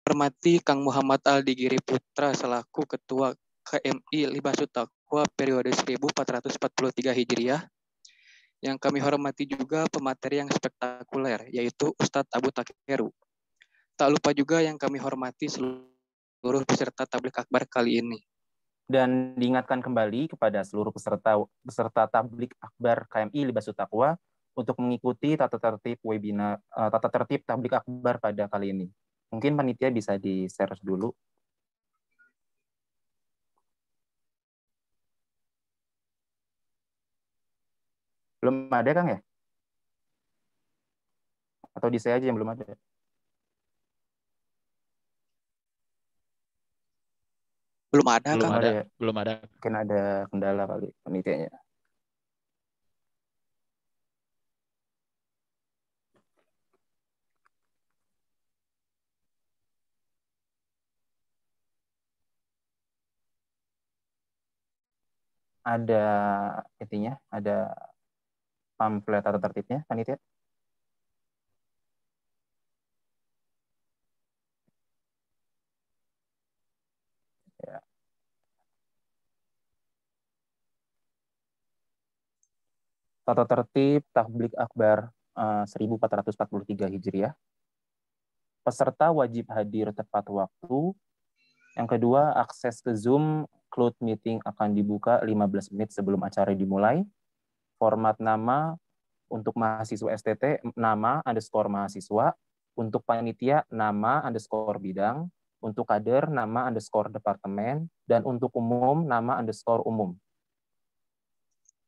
hormati Kang Muhammad Aldigiri Putra selaku Ketua KMI Libasul Taqwa periode 1443 Hijriah. Yang kami hormati juga pemateri yang spektakuler, yaitu Ustadz Abu Takeru. Tak lupa juga yang kami hormati seluruh peserta tablik akbar kali ini. Dan diingatkan kembali kepada seluruh peserta tablik akbar KMI Libasul Taqwa untuk mengikuti tata tertib tablik akbar pada kali ini. Mungkin panitia bisa di-share dulu. Belum ada, Kang, ya? Atau di saya aja yang belum ada? Belum ada, Belum Kang. ada, ya? Belum ada. Mungkin ada kendala kali panitianya. Ada intinya, ada pamflet atau tertibnya, panitia? Ya. Tata tertib tablik akbar 1443 Hijriah. Peserta wajib hadir tepat waktu. Yang kedua, akses ke Zoom cloud meeting akan dibuka 15 menit sebelum acara dimulai. Format nama untuk mahasiswa STT, nama _ mahasiswa. Untuk panitia, nama _ bidang. Untuk kader, nama _ departemen. Dan untuk umum, nama _ umum.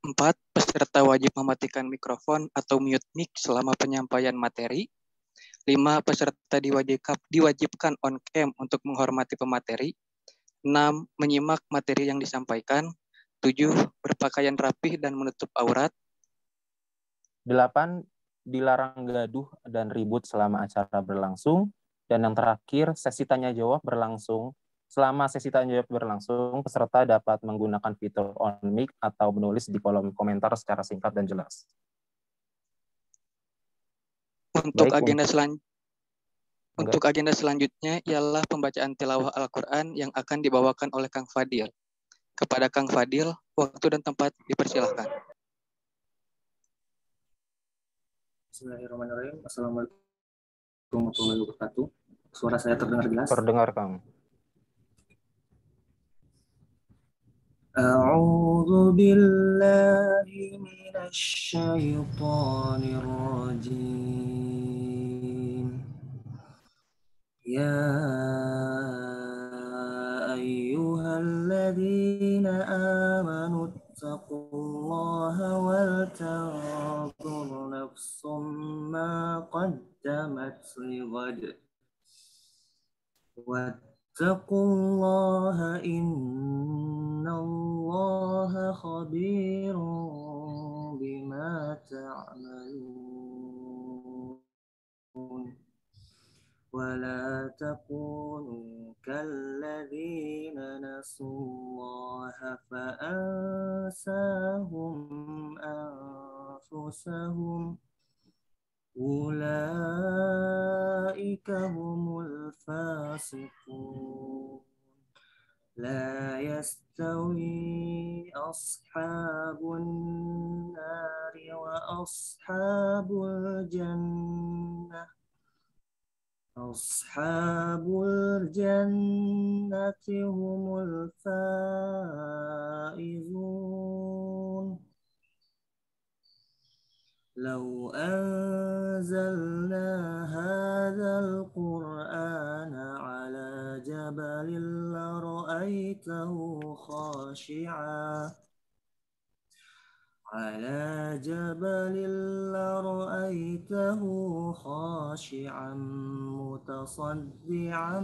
4. Peserta wajib mematikan mikrofon atau mute mic selama penyampaian materi. 5. Peserta diwajibkan on cam untuk menghormati pemateri. 6. Menyimak materi yang disampaikan. 7. Berpakaian rapih dan menutup aurat. 8. Dilarang gaduh dan ribut selama acara berlangsung. Dan yang terakhir, sesi tanya jawab berlangsung. Selama sesi tanya jawab berlangsung, peserta dapat menggunakan fitur on mic atau menulis di kolom komentar secara singkat dan jelas. Untuk Baik, agenda selanjutnya ialah pembacaan tilawah Al-Quran yang akan dibawakan oleh Kang Fadil. Kepada Kang Fadil, waktu dan tempat dipersilahkan. Bismillahirrahmanirrahim. Assalamualaikum warahmatullahi wabarakatuh. Suara saya terdengar jelas? Terdengar, Kang. A'udzu billahi minasy syaithanir rajim. Ya ayyuhalladzina amanu taqullaha wal tanzur nafsum ma qaddamat lighad. Wattaqullaha innallaha khabirun bima ta'malun. ولا تكونوا كالذين نسوا الله فأنساهم أنفسهم أولئك هم الفاسقون لا يستوي أصحاب النار وأصحاب الجنة أصحاب الجنة هم الفائزون لو أنزلنا هذا القرآن على جبل لرأيته خاشعا متصدعا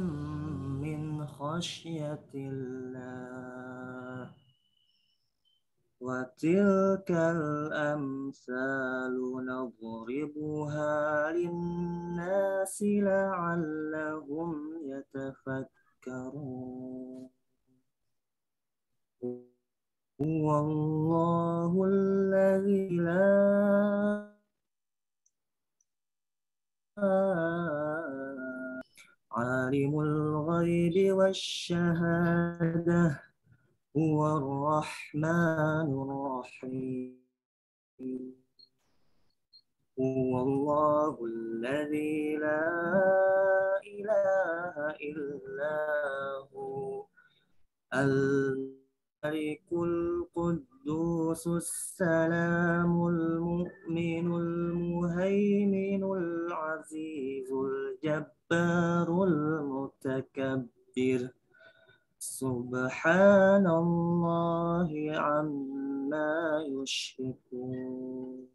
من خشية الله وتلك الأمثال نضربها للناس لعلهم يتفكرون والله الذي لا عالم الغيب والشهادة هو الرحمن الرحيم هو الله الذي لا إله إلا هو الملك القدوس السلام المؤمن المهيمن العزيز الجبار المتكبر سبحان الله عما يشركون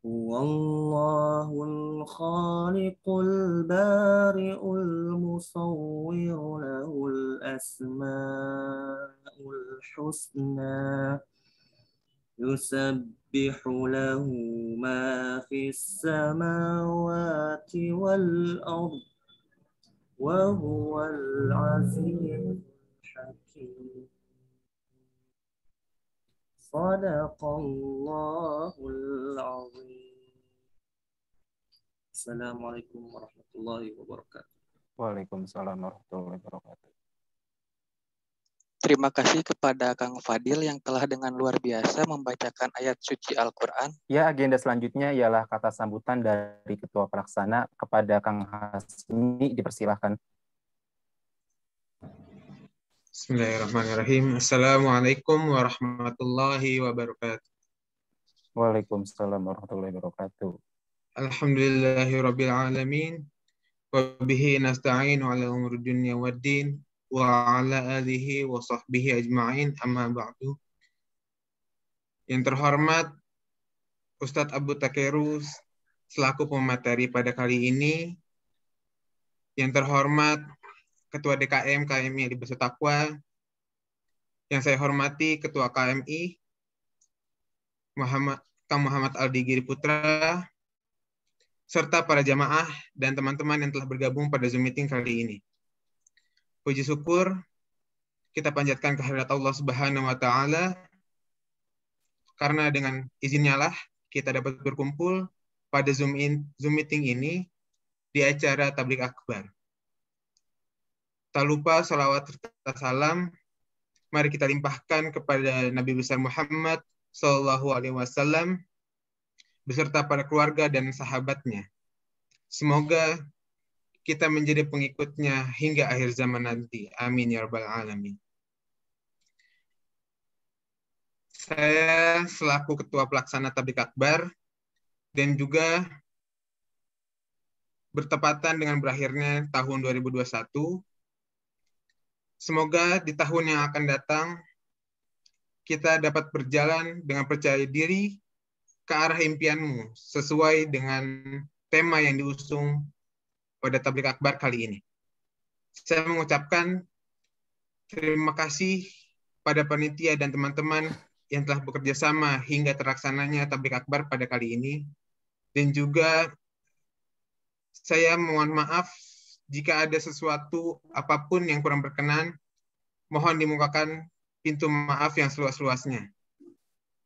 هو الله الخالق البارئ المصور له الأسماء الحسنى يسبح له ما في السماوات والأرض وهو العزيز الحكيم صدق الله العظيم. Assalamualaikum warahmatullahi wabarakatuh. Waalaikumsalam warahmatullahi wabarakatuh. Terima kasih kepada Kang Fadil yang telah dengan luar biasa membacakan ayat suci Al-Quran. Ya, agenda selanjutnya ialah kata sambutan dari Ketua Pelaksana kepada Kang Hasmi, dipersilahkan. Bismillahirrahmanirrahim. Assalamualaikum warahmatullahi wabarakatuh. Waalaikumsalam warahmatullahi wabarakatuh. Alhamdulillahirabbil alamin. Wa bihi nasta'inu 'ala umuri dunya waddin wa 'ala alihi wa sahbihi ajma'in amma ba'du. Yang terhormat Ustadz Abu Takerus selaku pemateri pada kali ini. Yang terhormat Ketua DKM KMI Libasul Taqwa, yang saya hormati Ketua KMI Kang Muhammad Aldi Giri Putra, serta para jamaah dan teman-teman yang telah bergabung pada Zoom meeting kali ini. Puji syukur kita panjatkan kehadirat Allah Subhanahu wa Ta'ala, karena dengan izinnya lah kita dapat berkumpul pada Zoom meeting ini di acara Tabligh Akbar. Tak lupa salawat serta salam mari kita limpahkan kepada Nabi besar Muhammad Sallallahu Alaihi Wasallam beserta para keluarga dan sahabatnya. Semoga kita menjadi pengikutnya hingga akhir zaman nanti. Amin ya rabbal alamin. Saya selaku Ketua Pelaksana Tabligh Akbar dan juga bertepatan dengan berakhirnya tahun 2021. Semoga di tahun yang akan datang kita dapat berjalan dengan percaya diri ke arah impianmu sesuai dengan tema yang diusung pada Tabligh Akbar kali ini. Saya mengucapkan terima kasih pada panitia dan teman-teman yang telah bekerja sama hingga terlaksananya Tabligh Akbar pada kali ini. Dan juga saya mohon maaf jika ada sesuatu apapun yang kurang berkenan, mohon dimukakan pintu maaf yang seluas-luasnya.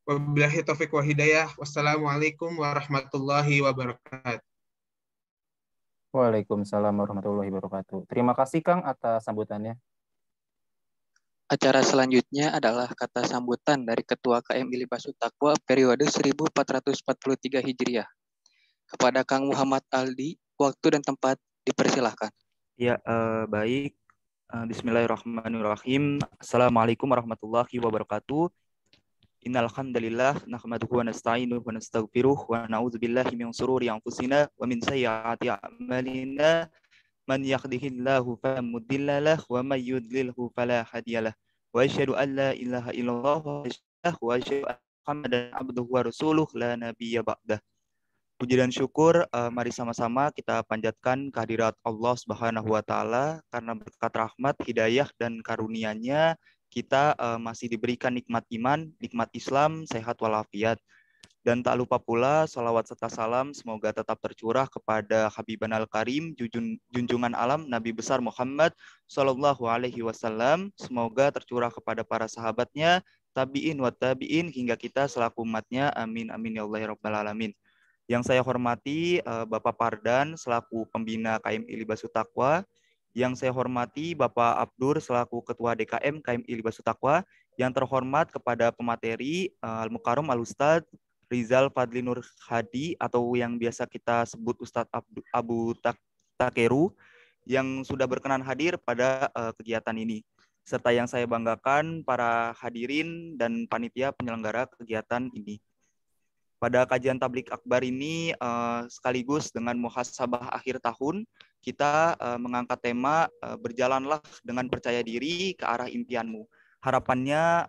Wabillahi taufiq wa hidayah. Wassalamualaikum warahmatullahi wabarakatuh. Waalaikumsalam warahmatullahi wabarakatuh. Terima kasih Kang atas sambutannya. Acara selanjutnya adalah kata sambutan dari Ketua KMI Libasul Taqwa periode 1443 Hijriah. Kepada Kang Muhammad Aldi, waktu dan tempat dipersilahkan. Ya, baik. Bismillahirrahmanirrahim. Assalamualaikum warahmatullahi wabarakatuh. Innal hamdalillah nahmaduhu wa nasta'inuhu wa nastaghfiruh wa na'udzubillahi min shururi anfusina wa min sayyiati a'malina. Man yahdihillahu fala mudilla lahu wa may yudlilhu fala hadiyalah. Wa asyhadu an la ilaha illallah wa asyhadu anna Muhammadan abduhu wa rasuluh la nabiyya ba'dah. Puji dan syukur, mari sama-sama kita panjatkan kehadirat Allah Subhanahu wa Ta'ala, karena berkat rahmat, hidayah, dan karunia-Nya kita masih diberikan nikmat iman, nikmat Islam, sehat walafiat. Dan tak lupa pula salawat serta salam semoga tetap tercurah kepada Habibana Al-Karim, junjungan alam Nabi besar Muhammad Sallallahu Alaihi Wasallam. Semoga tercurah kepada para sahabatnya, tabi'in wa tabi'in, hingga kita selaku umatnya. Amin amin ya Allah ya rabbal alamin. Yang saya hormati Bapak Pardan selaku pembina KMI Libasul Taqwa. Yang saya hormati Bapak Abdur selaku Ketua DKM KMI Libasul Taqwa. Yang terhormat kepada pemateri Al-Mukarram Al-Ustadz Rizal Fadli Nur Hadi atau yang biasa kita sebut Ustadz Abu Takeru yang sudah berkenan hadir pada kegiatan ini. Serta yang saya banggakan para hadirin dan panitia penyelenggara kegiatan ini. Pada kajian tablik akbar ini sekaligus dengan muhasabah akhir tahun, kita mengangkat tema berjalanlah dengan percaya diri ke arah impianmu. Harapannya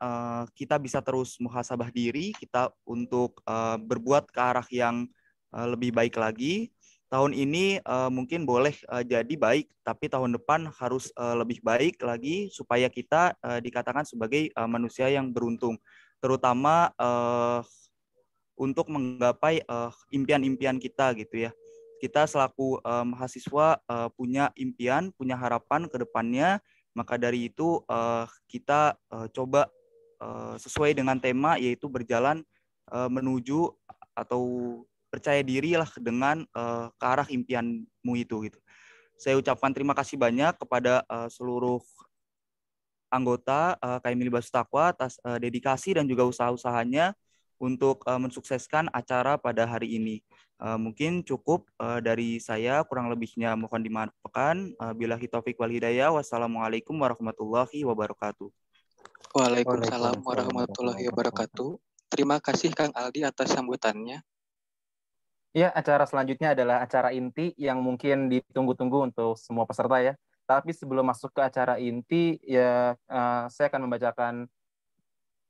kita bisa terus muhasabah diri kita untuk berbuat ke arah yang lebih baik lagi. Tahun ini mungkin boleh jadi baik, tapi tahun depan harus lebih baik lagi supaya kita dikatakan sebagai manusia yang beruntung, terutama untuk menggapai impian-impian kita gitu ya. Kita selaku mahasiswa punya impian, punya harapan ke depannya. Maka dari itu kita coba sesuai dengan tema yaitu berjalan menuju atau percaya diri lah dengan ke arah impianmu itu gitu. Saya ucapkan terima kasih banyak kepada seluruh anggota KMI Libasul Taqwa atas dedikasi dan juga usaha-usahanya untuk mensukseskan acara pada hari ini. Mungkin cukup dari saya, kurang lebihnya mohon dimaafkan. Billahi taufiq wal hidayah. Wassalamualaikum warahmatullahi wabarakatuh. Waalaikumsalam warahmatullahi wabarakatuh. Terima kasih Kang Aldi atas sambutannya. Ya, acara selanjutnya adalah acara inti yang mungkin ditunggu-tunggu untuk semua peserta ya. Tapi sebelum masuk ke acara inti, ya saya akan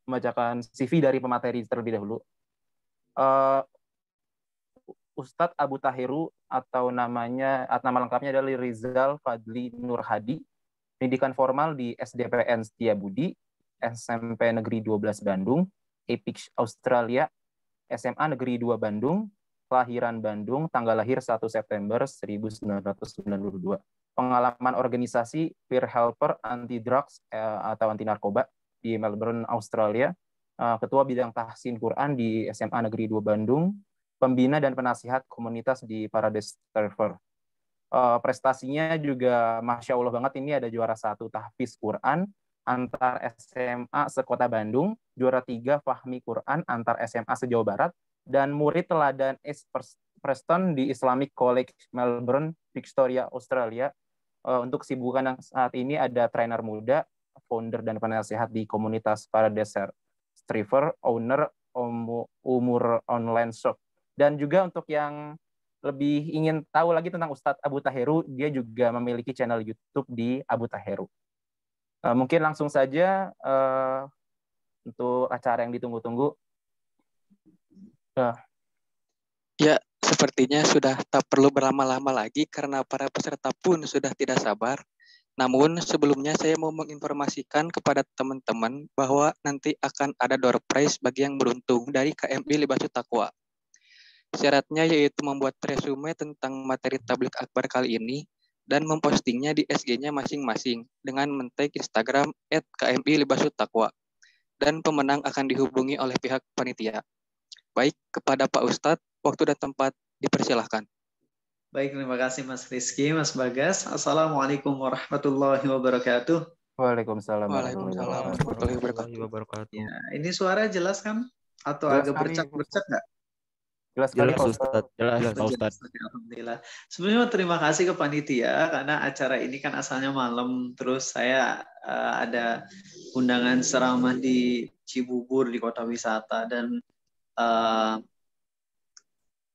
membacakan CV dari pemateri terlebih dahulu. Ustadz Abu Taheru atau nama lengkapnya adalah Rizal Fadli Nur Hadi, pendidikan formal di SDPN Setiabudi, SMP Negeri 12 Bandung, EPIK Australia, SMA Negeri 2 Bandung, kelahiran Bandung, tanggal lahir 1 September 1992. Pengalaman organisasi peer helper anti drugs atau anti narkoba di Melbourne, Australia, ketua bidang tahsin Quran di SMA Negeri 2 Bandung, pembina dan penasihat komunitas di Paradise Server. Prestasinya juga Masya Allah banget, ini ada juara 1 tahfiz Quran antar SMA sekota Bandung, juara 3 fahmi Quran antar SMA se-Jawa Barat, dan murid teladan S. Preston di Islamic College Melbourne, Victoria, Australia. Untuk kesibukan yang saat ini ada trainer muda, founder dan penasihat di komunitas Paradise Server, owner Umur Online Shop. Dan juga untuk yang lebih ingin tahu lagi tentang Ustadz Abu Taheru, dia juga memiliki channel YouTube di Abu Taheru. Mungkin langsung saja untuk acara yang ditunggu-tunggu. Ya, sepertinya sudah tak perlu berlama-lama lagi karena para peserta pun sudah tidak sabar. Namun sebelumnya saya mau menginformasikan kepada teman-teman bahwa nanti akan ada door prize bagi yang beruntung dari KMI Libasul Taqwa. Syaratnya yaitu membuat resume tentang materi tablik akbar kali ini dan mempostingnya di SG-nya masing-masing dengan men-tag Instagram @KMI Libasul Taqwa. Dan pemenang akan dihubungi oleh pihak panitia. Baik, kepada Pak Ustadz, waktu dan tempat dipersilahkan. Baik, terima kasih Mas Rizky, Mas Bagas. Assalamualaikum warahmatullahi wabarakatuh. Waalaikumsalam warahmatullahi wabarakatuh. Ya, ini suara jelas kan? Atau jelas agak bercak-bercak nggak? Jelas sekali Pak Ustadz. Jelas Pak Ustadz. Alhamdulillah. Sebelumnya terima kasih ke panitia karena acara ini kan asalnya malam, terus saya ada undangan ceramah di Cibubur di kota wisata dan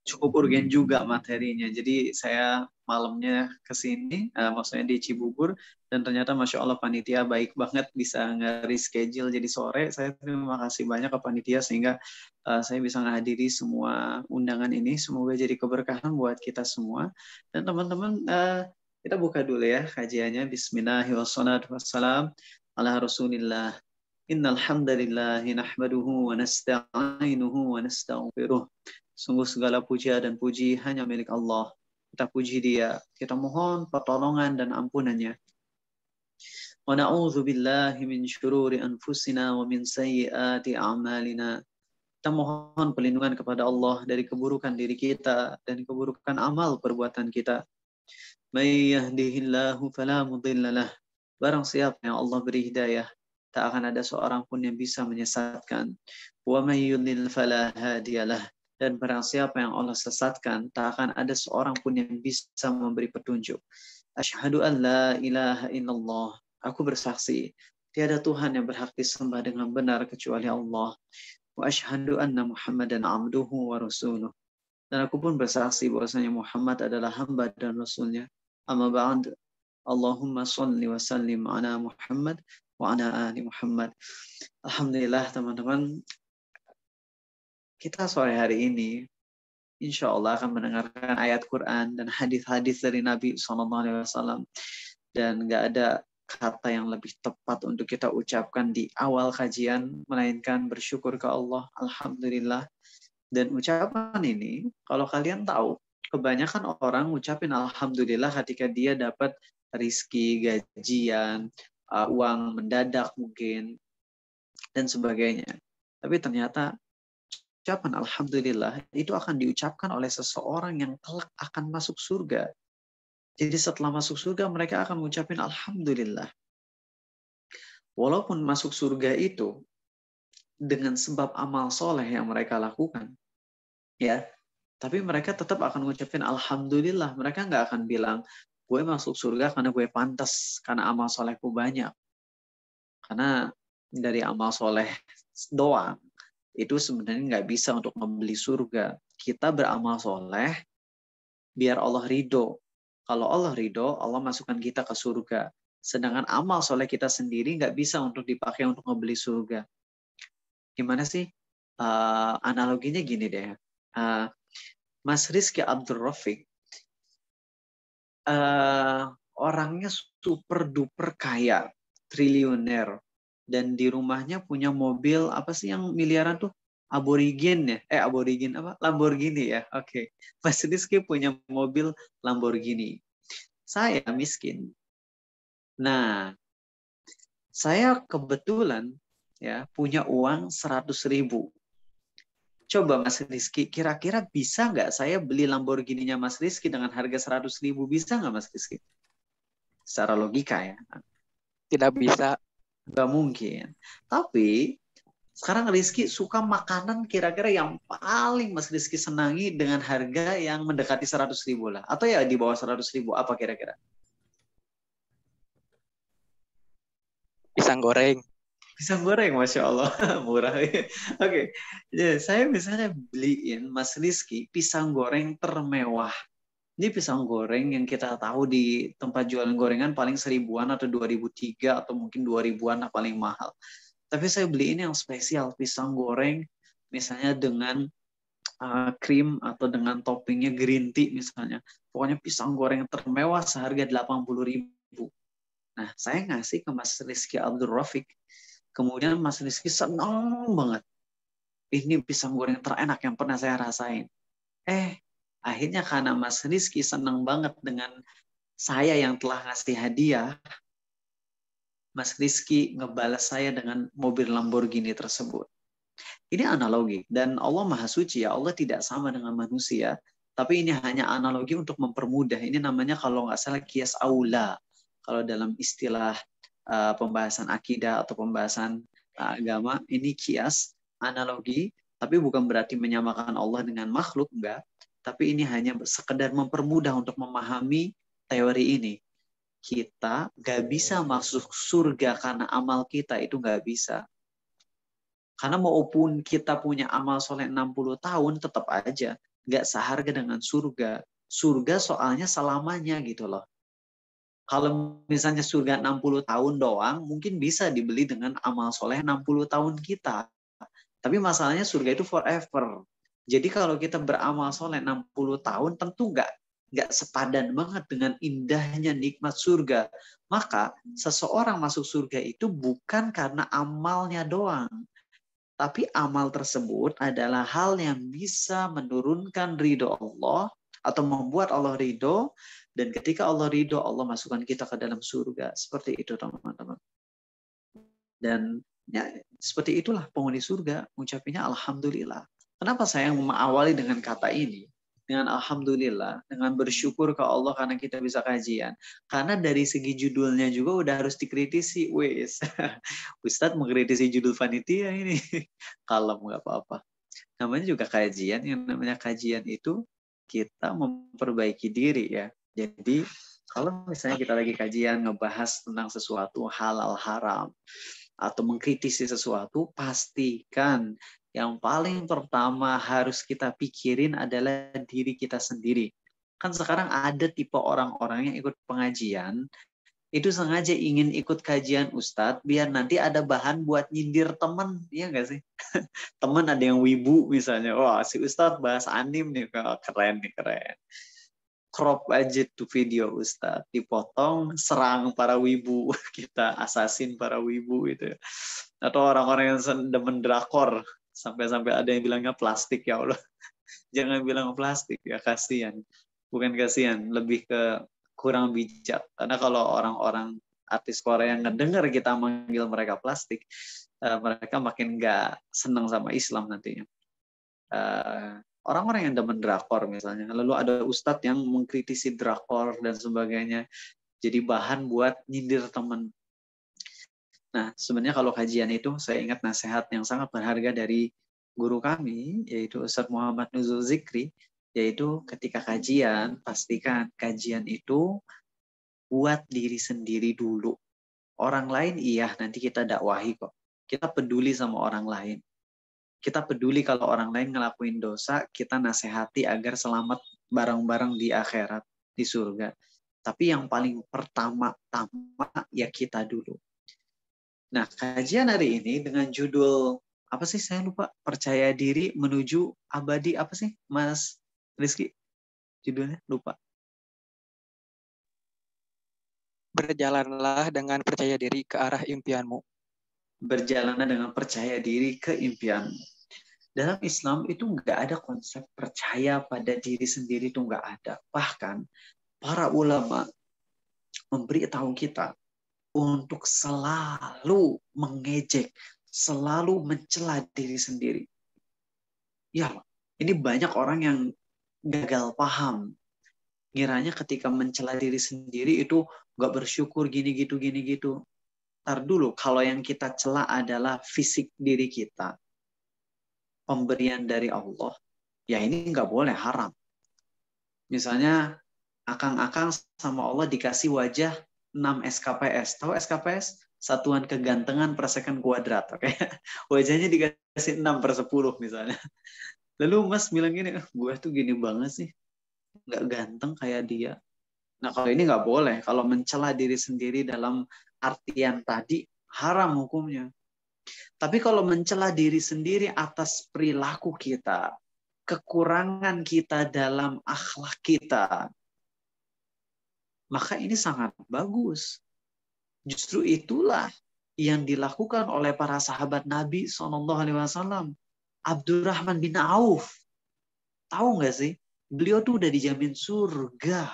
cukup urgen juga materinya. Jadi saya malamnya ke sini, maksudnya di Cibubur, dan ternyata Masya Allah panitia baik banget bisa nge-reschedule jadi sore. Saya terima kasih banyak ke panitia sehingga saya bisa menghadiri semua undangan ini. Semoga jadi keberkahan buat kita semua. Dan teman-teman, kita buka dulu ya kajiannya. Bismillahirrahmanirrahim. Ala Rasulillah. Innal hamdalillahi nahmaduhu wa nasta'inuhu wa nastaghfiruh. Sungguh segala puja dan puji hanya milik Allah. Kita puji Dia, kita mohon pertolongan dan ampunannya. Wa na'udzu billahi min syururi anfusina wa min sayyiati a'malina. Kita mohon perlindungan kepada Allah dari keburukan diri kita dan keburukan amal perbuatan kita. May yahdihillahu fala mudhillalah. Barang siapa yang Allah beri hidayah, tak akan ada seorang pun yang bisa menyesatkan. Wa may yudlil fala hadiyalah. Dan barang siapa yang Allah sesatkan, tak akan ada seorang pun yang bisa memberi petunjuk. Asyhadu an la ilaha illallah. Aku bersaksi, tiada Tuhan yang berhak disembah dengan benar kecuali Allah. Wa asyhadu anna Muhammadan abduhu wa rasuluh. Dan aku pun bersaksi bahwasanya Muhammad adalah hamba dan rasulnya. Amma ba'd. Allahumma shalli wa sallim ala Muhammad wa ala ali Muhammad. Alhamdulillah teman-teman, kita sore hari ini insya Allah akan mendengarkan ayat Quran dan hadis-hadis dari Nabi SAW. Dan nggak ada kata yang lebih tepat untuk kita ucapkan di awal kajian, melainkan bersyukur ke Allah. Alhamdulillah. Dan ucapan ini, kalau kalian tahu, kebanyakan orang ucapin Alhamdulillah ketika dia dapat rizki, gajian, uang mendadak mungkin, dan sebagainya. Tapi ternyata ucapan Alhamdulillah itu akan diucapkan oleh seseorang yang kelak akan masuk surga. Jadi setelah masuk surga mereka akan mengucapkan Alhamdulillah. Walaupun masuk surga itu dengan sebab amal soleh yang mereka lakukan, ya, tapi mereka tetap akan mengucapkan Alhamdulillah. Mereka nggak akan bilang, gue masuk surga karena gue pantas, karena amal solehku banyak. Karena dari amal soleh doang, itu sebenarnya nggak bisa untuk membeli surga. Kita beramal soleh, biar Allah ridho. Kalau Allah ridho, Allah masukkan kita ke surga. Sedangkan amal soleh kita sendiri nggak bisa untuk dipakai untuk membeli surga. Gimana sih? Analoginya gini deh. Mas Rizky Abdul Rafiq, orangnya super duper kaya, triliuner. Dan di rumahnya punya mobil, apa sih yang miliaran tuh? Aborigin ya? Aborigin apa? Lamborghini ya? Oke. Mas Rizky punya mobil Lamborghini. Saya miskin. Nah, saya kebetulan ya punya uang 100.000. Coba Mas Rizky, kira-kira bisa nggak saya beli Lamborghini-nya Mas Rizky dengan harga 100.000? Bisa nggak Mas Rizky? Secara logika ya. Tidak bisa. Nggak mungkin. Tapi sekarang Rizky suka makanan kira-kira yang paling Mas Rizky senangi dengan harga yang mendekati 100.000 lah. Atau ya di bawah 100.000, apa kira-kira? Pisang goreng. Pisang goreng, Masya Allah. Murah. Oke. Jadi, saya misalnya beliin Mas Rizky pisang goreng termewah. Ini pisang goreng yang kita tahu di tempat jualan gorengan paling 1.000-an atau 2.003 atau mungkin 2.000-an lah paling mahal. Tapi saya beli ini yang spesial, pisang goreng misalnya dengan krim atau dengan toppingnya green tea misalnya. Pokoknya pisang goreng termewah seharga 80.000. Nah, saya ngasih ke Mas Rizky Abdul Rafiq. Kemudian Mas Rizky senang banget. Ini pisang goreng terenak yang pernah saya rasain. Akhirnya karena Mas Rizky senang banget dengan saya yang telah ngasih hadiah, Mas Rizky ngebalas saya dengan mobil Lamborghini tersebut. Ini analogi. Dan Allah Maha Suci ya, Allah tidak sama dengan manusia. Tapi ini hanya analogi untuk mempermudah. Ini namanya kalau nggak salah kias aula. Kalau dalam istilah pembahasan akidah atau pembahasan agama, ini kias, analogi. Tapi bukan berarti menyamakan Allah dengan makhluk, enggak. Tapi ini hanya sekedar mempermudah untuk memahami teori ini. Kita nggak bisa masuk surga karena amal kita itu nggak bisa. Karena maupun kita punya amal soleh 60 tahun, tetap aja nggak seharga dengan surga. Surga soalnya selamanya gitu loh. Kalau misalnya surga 60 tahun doang, mungkin bisa dibeli dengan amal soleh 60 tahun kita. Tapi masalahnya surga itu forever. Jadi kalau kita beramal soleh 60 tahun, tentu nggak sepadan banget dengan indahnya nikmat surga. Maka seseorang masuk surga itu bukan karena amalnya doang. Tapi amal tersebut adalah hal yang bisa menurunkan ridho Allah atau membuat Allah ridho. Dan ketika Allah ridho, Allah masukkan kita ke dalam surga. Seperti itu teman-teman. Dan Ya, seperti itulah penghuni surga, mengucapnya alhamdulillah. Kenapa saya mengawali dengan kata ini? Dengan alhamdulillah, dengan bersyukur ke Allah karena kita bisa kajian. Karena dari segi judulnya juga udah harus dikritisi. Wes, Ustadz mengkritisi judul panitia ini. Kalem, nggak apa-apa. Namanya juga kajian, yang namanya kajian itu kita memperbaiki diri ya. Jadi kalau misalnya kita lagi kajian ngebahas tentang sesuatu halal haram, atau mengkritisi sesuatu, pastikan yang paling pertama harus kita pikirin adalah diri kita sendiri. Kan sekarang ada tipe orang-orang yang ikut pengajian, itu sengaja ingin ikut kajian Ustadz, biar nanti ada bahan buat nyindir temen, iya nggak sih? Temen ada yang wibu misalnya, wah si Ustadz bahas anim nih, keren nih, keren. Crop aja tuh video Ustadz, dipotong, serang para wibu, kita asasin para wibu itu. Atau orang-orang yang demen drakor, sampai-sampai ada yang bilangnya plastik, ya Allah. Jangan bilang plastik, ya kasihan. Bukan kasihan, lebih ke kurang bijak. Karena kalau orang-orang artis Korea yang ngedengar kita manggil mereka plastik, mereka makin nggak senang sama Islam nantinya. Orang-orang yang demen drakor misalnya, lalu ada ustadz yang mengkritisi drakor dan sebagainya, jadi bahan buat nyindir teman. Nah, sebenarnya kalau kajian itu, saya ingat nasihat yang sangat berharga dari guru kami, yaitu Ustadz Muhammad Nuzul Zikri, yaitu ketika kajian, pastikan kajian itu buat diri sendiri dulu. Orang lain iya, nanti kita dakwahi kok. Kita peduli sama orang lain. Kita peduli kalau orang lain ngelakuin dosa, kita nasihati agar selamat bareng-bareng di akhirat, di surga. Tapi yang paling pertama-tama ya kita dulu. Nah, kajian hari ini dengan judul, apa sih saya lupa, Percaya Diri Menuju Abadi, apa sih Mas Rizky? Judulnya lupa. Berjalanlah dengan percaya diri ke arah impianmu. Berjalanlah dengan percaya diri ke impianmu. Dalam Islam itu nggak ada konsep percaya pada diri sendiri, itu nggak ada. Bahkan para ulama memberitahu kita untuk selalu mengejek, selalu mencela diri sendiri. Ya, ini banyak orang yang gagal paham. Ngiranya ketika mencela diri sendiri itu nggak bersyukur gini gitu. Ntar dulu, kalau yang kita cela adalah fisik diri kita, pemberian dari Allah, ya ini nggak boleh, haram. Misalnya, akang-akang sama Allah dikasih wajah 6 SKPS. Tahu SKPS? Satuan kegantengan per second kuadrat. Oke? Wajahnya dikasih 6/10 misalnya. Lalu Mas bilang gini, gue tuh gini banget sih. Nggak ganteng kayak dia. Nah, kalau ini nggak boleh. Kalau mencela diri sendiri dalam artian tadi, haram hukumnya. Tapi kalau mencela diri sendiri atas perilaku kita, kekurangan kita dalam akhlak kita, maka ini sangat bagus. Justru itulah yang dilakukan oleh para sahabat Nabi SAW. Abdurrahman bin Auf. Tahu nggak sih? Beliau tuh udah dijamin surga.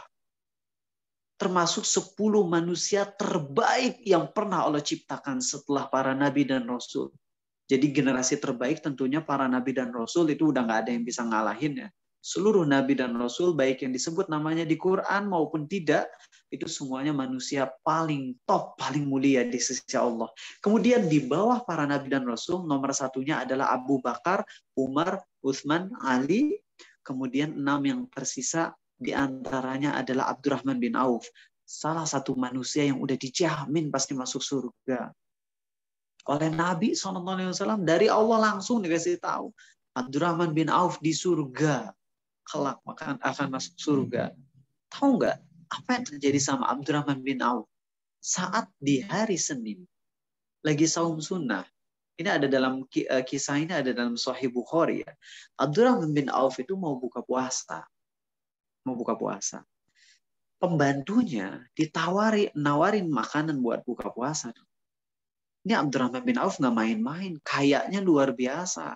Termasuk 10 manusia terbaik yang pernah Allah ciptakan setelah para nabi dan rasul. Jadi generasi terbaik tentunya para nabi dan rasul itu udah nggak ada yang bisa ngalahin ya. Seluruh nabi dan rasul baik yang disebut namanya di Quran maupun tidak, itu semuanya manusia paling top, paling mulia di sisi Allah. Kemudian di bawah para nabi dan rasul nomor satunya adalah Abu Bakar, Umar, Utsman, Ali. Kemudian 6 yang tersisa di antaranya adalah Abdurrahman bin Auf. Salah satu manusia yang udah dijamin pasti masuk surga. Oleh Nabi SAW dari Allah langsung dikasih tahu. Abdurrahman bin Auf di surga. Kelak maka akan masuk surga. Tahu nggak apa yang terjadi sama Abdurrahman bin Auf? Saat di hari Senin. Lagi saum sunnah. Ini ada dalam kisah ini ada dalam Sahih Bukhari ya. Abdurrahman bin Auf itu mau buka puasa. Pembantunya nawarin makanan buat buka puasa. Ini Abdurrahman bin Auf nggak main-main, kayaknya luar biasa.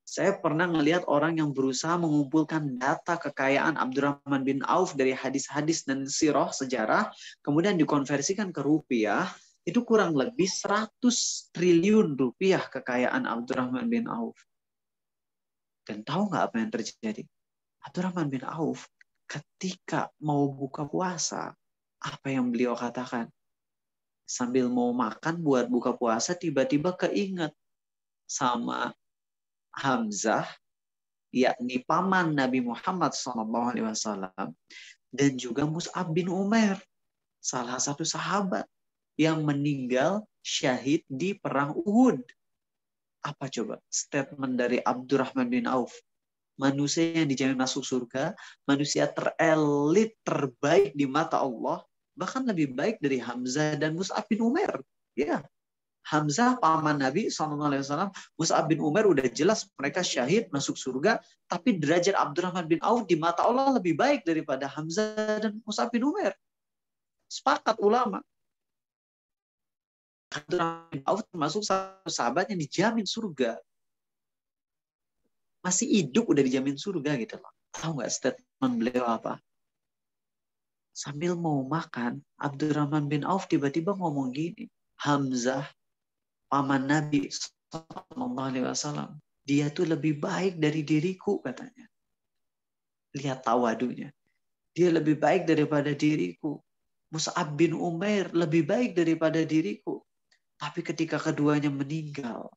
Saya pernah ngelihat orang yang berusaha mengumpulkan data kekayaan Abdurrahman bin Auf dari hadis-hadis dan sirah sejarah, kemudian dikonversikan ke rupiah, Itu kurang lebih 100 triliun rupiah kekayaan Abdurrahman bin Auf. Dan tahu nggak apa yang terjadi? Abdurrahman bin Auf ketika mau buka puasa, apa yang beliau katakan? Sambil mau makan buat buka puasa, tiba-tiba keinget sama Hamzah, yakni paman Nabi Muhammad SAW, dan juga Mus'ab bin Umair, salah satu sahabat yang meninggal syahid di perang Uhud. Apa coba statement dari Abdurrahman bin Auf? Manusia yang dijamin masuk surga, manusia terelit terbaik di mata Allah, bahkan lebih baik dari Hamzah dan Mus'ab bin Umair. Ya, Hamzah paman Nabi SAW, Mus'ab bin Umair udah jelas mereka syahid masuk surga, tapi derajat Abdurrahman bin Auf di mata Allah lebih baik daripada Hamzah dan Mus'ab bin Umair. Sepakat ulama. Abdurrahman bin Auf termasuk sahabat yang dijamin surga. Masih hidup udah dijamin surga gitu loh. Tahu nggak statement beliau apa? Sambil mau makan, Abdurrahman bin Auf tiba-tiba ngomong gini, Hamzah, paman Nabi SAW, dia tuh lebih baik dari diriku, katanya. Lihat tawadunya. Dia lebih baik daripada diriku. Mus'ab bin Umair lebih baik daripada diriku. Tapi ketika keduanya meninggal,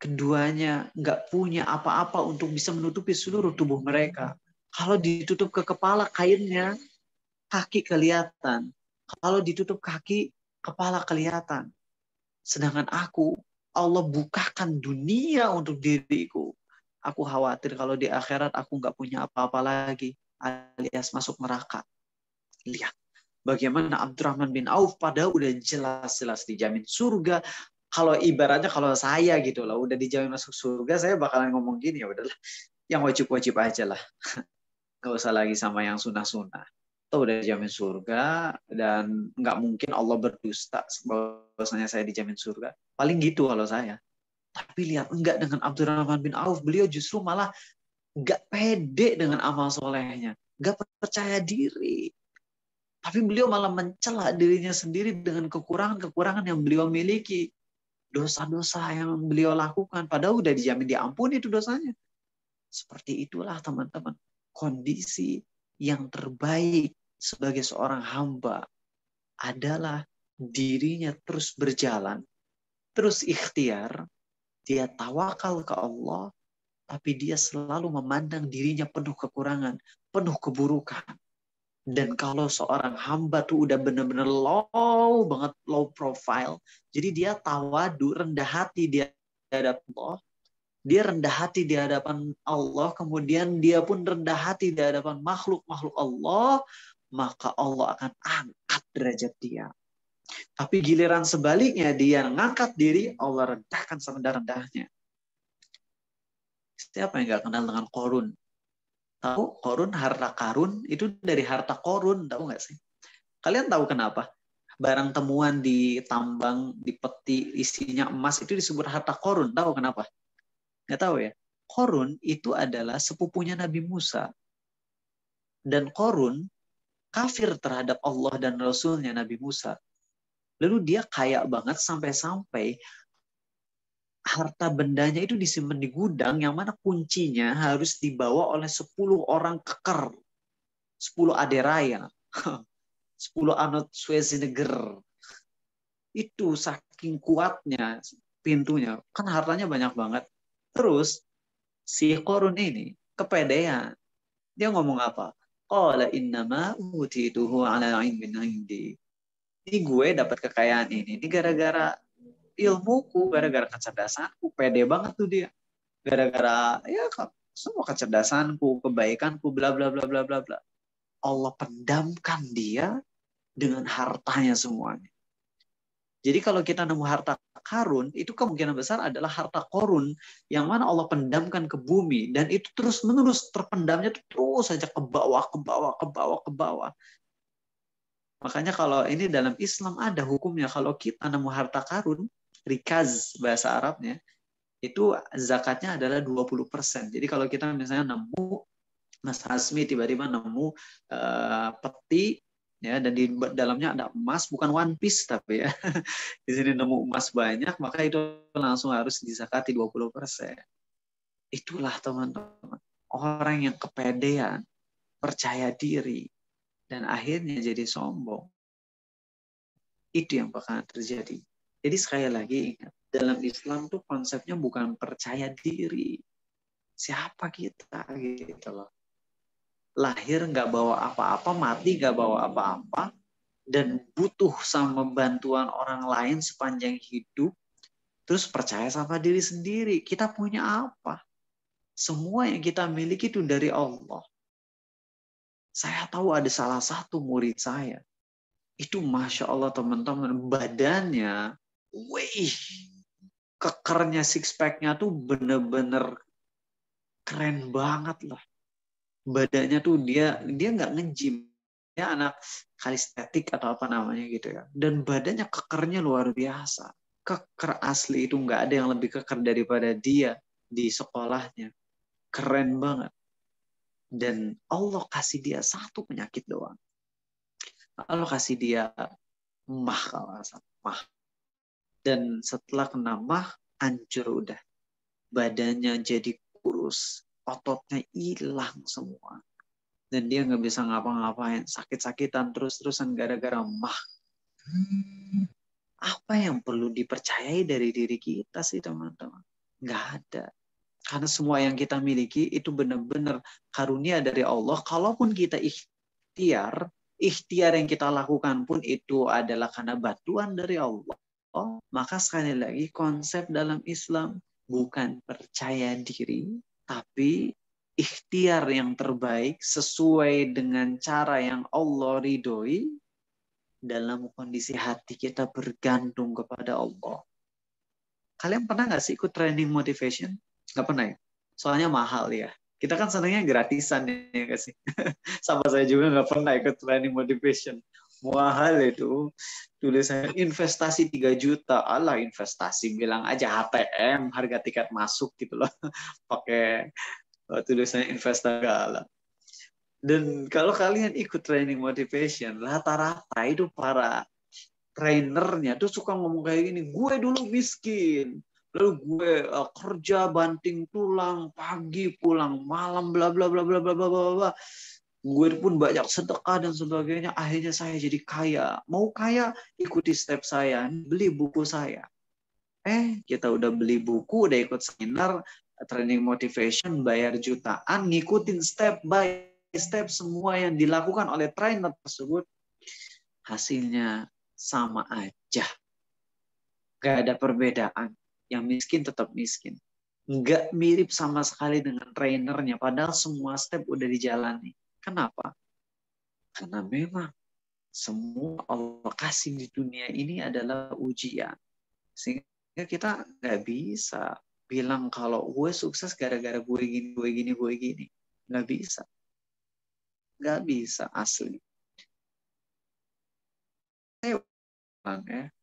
keduanya nggak punya apa-apa untuk bisa menutupi seluruh tubuh mereka. Kalau ditutup ke kepala kainnya, kaki kelihatan. Kalau ditutup kaki, kepala kelihatan. Sedangkan aku, Allah bukakan dunia untuk diriku. Aku khawatir kalau di akhirat aku nggak punya apa-apa lagi, alias masuk neraka. Lihat bagaimana Abdurrahman bin Auf padahal udah jelas-jelas dijamin surga. Kalau ibaratnya kalau saya gitu lah, udah dijamin masuk surga, saya bakalan ngomong gini, ya udahlah, yang wajib-wajib aja lah. Gak usah lagi sama yang sunnah-sunnah. Itu udah dijamin surga, dan nggak mungkin Allah berdusta bahwasanya saya dijamin surga. Paling gitu kalau saya. Tapi lihat, enggak, dengan Abdurrahman bin Auf, beliau justru malah nggak pede dengan amal solehnya. Nggak percaya diri. Tapi beliau malah mencela dirinya sendiri dengan kekurangan-kekurangan yang beliau miliki. Dosa-dosa yang beliau lakukan, padahal udah dijamin diampuni itu dosanya. Seperti itulah teman-teman, kondisi yang terbaik sebagai seorang hamba adalah dirinya terus berjalan, terus ikhtiar, dia tawakal ke Allah, tapi dia selalu memandang dirinya penuh kekurangan, penuh keburukan. Dan kalau seorang hamba tuh udah benar-benar low banget, low profile, jadi dia tawadu, rendah hati di hadapan Allah, dia rendah hati di hadapan Allah, kemudian dia pun rendah hati di hadapan makhluk-makhluk Allah, maka Allah akan angkat derajat dia. Tapi giliran sebaliknya, dia ngangkat diri, Allah rendahkan serendah-rendahnya. Siapa yang gak kenal dengan Qorun? Tahu Qorun, harta karun itu dari harta Qorun, tahu nggak sih? Kalian tahu kenapa? Barang temuan di tambang, di peti isinya emas itu disebut harta Qorun. Tahu kenapa? Nggak tahu ya? Qorun itu adalah sepupunya Nabi Musa. Dan Qorun kafir terhadap Allah dan Rasulnya Nabi Musa. Lalu dia kaya banget sampai-sampai harta bendanya itu disimpan di gudang yang mana kuncinya harus dibawa oleh 10 orang keker. 10 aderaya. 10 Arnold Schwarzenegger. Itu saking kuatnya pintunya. Kan hartanya banyak banget. Terus si Qorun ini kepedean. Dia ngomong apa? Qala innama utituhu ala ilmin indi. Ini gue dapat kekayaan ini gara-gara ilmuku, gara-gara kecerdasanku. Pede banget tuh dia. Gara-gara ya semua kecerdasanku, kebaikanku, bla bla bla bla bla bla. Allah pendamkan dia dengan hartanya semuanya. Jadi kalau kita nemu harta karun, itu kemungkinan besar adalah harta Qorun yang mana Allah pendamkan ke bumi, dan itu terus-menerus terpendamnya terus saja ke bawah, ke bawah, ke bawah, ke bawah. Makanya kalau ini dalam Islam ada hukumnya, kalau kita nemu harta karun, rikaz bahasa Arabnya, itu zakatnya adalah 20%. Jadi kalau kita misalnya nemu, Mas Hasmi tiba-tiba nemu peti ya, dan di dalamnya ada emas, bukan one piece tapi ya. Di sini nemu emas banyak, maka itu langsung harus dizakati 20%. Itulah teman-teman, orang yang kepedean, percaya diri, dan akhirnya jadi sombong. Itu yang bakalan terjadi. Jadi sekali lagi ingat, dalam Islam tuh konsepnya bukan percaya diri. Siapa kita gitu loh. Lahir nggak bawa apa-apa, mati nggak bawa apa-apa, dan butuh sama bantuan orang lain sepanjang hidup, terus percaya sama diri sendiri. Kita punya apa? Semua yang kita miliki itu dari Allah. Saya tahu ada salah satu murid saya, itu Masya Allah teman-teman, badannya, wih, kekernya, six pack-nya tuh bener-bener keren banget lah. Badannya tuh dia nggak nge-gym, dia anak kalistetik atau apa namanya gitu ya, dan badannya kekernya luar biasa, keker asli, itu nggak ada yang lebih keker daripada dia di sekolahnya, keren banget. Dan Allah kasih dia satu penyakit doang, Allah kasih dia mah, kalau nggak salah, mah. Dan setelah kena mah, hancur udah, badannya jadi kurus, ototnya hilang semua. Dan dia nggak bisa ngapa-ngapain, sakit-sakitan terus-terusan gara-gara mah. Apa yang perlu dipercayai dari diri kita sih teman-teman? Nggak ada. Karena semua yang kita miliki itu benar-benar karunia dari Allah. Kalaupun kita ikhtiar yang kita lakukan pun itu adalah karena bantuan dari Allah. Maka sekali lagi konsep dalam Islam bukan percaya diri, tapi ikhtiar yang terbaik sesuai dengan cara yang Allah ridhoi dalam kondisi hati kita bergantung kepada Allah. Kalian pernah nggak sih ikut training motivation? Nggak pernah ya? Soalnya mahal ya. Kita kan senangnya gratisan ya nggak sih? Sama saya juga nggak pernah ikut training motivation. Mahal itu. Tulisannya investasi 3 juta. Alah, investasi, bilang aja HTM, harga tiket masuk gitu loh. Pakai tulisannya investasi segala. Dan kalau kalian ikut training motivation, rata-rata itu para trainernya tuh suka ngomong kayak gini, gue dulu miskin, lalu gue kerja banting tulang, pagi pulang malam, bla bla bla bla bla bla bla. Gue pun banyak sedekah dan sebagainya, akhirnya saya jadi kaya. Mau kaya, ikuti step saya, beli buku saya. Kita udah beli buku, udah ikut seminar, training motivation, bayar jutaan, ngikutin step by step semua yang dilakukan oleh trainer tersebut, hasilnya sama aja. Gak ada perbedaan. Yang miskin tetap miskin. Nggak mirip sama sekali dengan trainernya, padahal semua step udah dijalani. Kenapa? Karena memang semua Allah kasih di dunia ini adalah ujian. Sehingga kita nggak bisa bilang kalau gue sukses gara-gara gue gini. Nggak bisa. Nggak bisa, asli. Ya.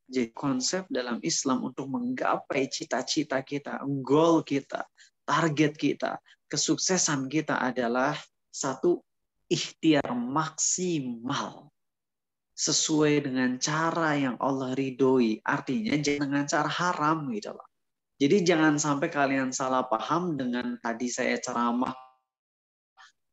Jadi konsep dalam Islam untuk menggapai cita-cita kita, goal kita, target kita, kesuksesan kita adalah satu, ikhtiar maksimal sesuai dengan cara yang Allah ridhoi. Artinya jangan dengan cara haram gitu loh. Jadi jangan sampai kalian salah paham dengan tadi saya ceramah,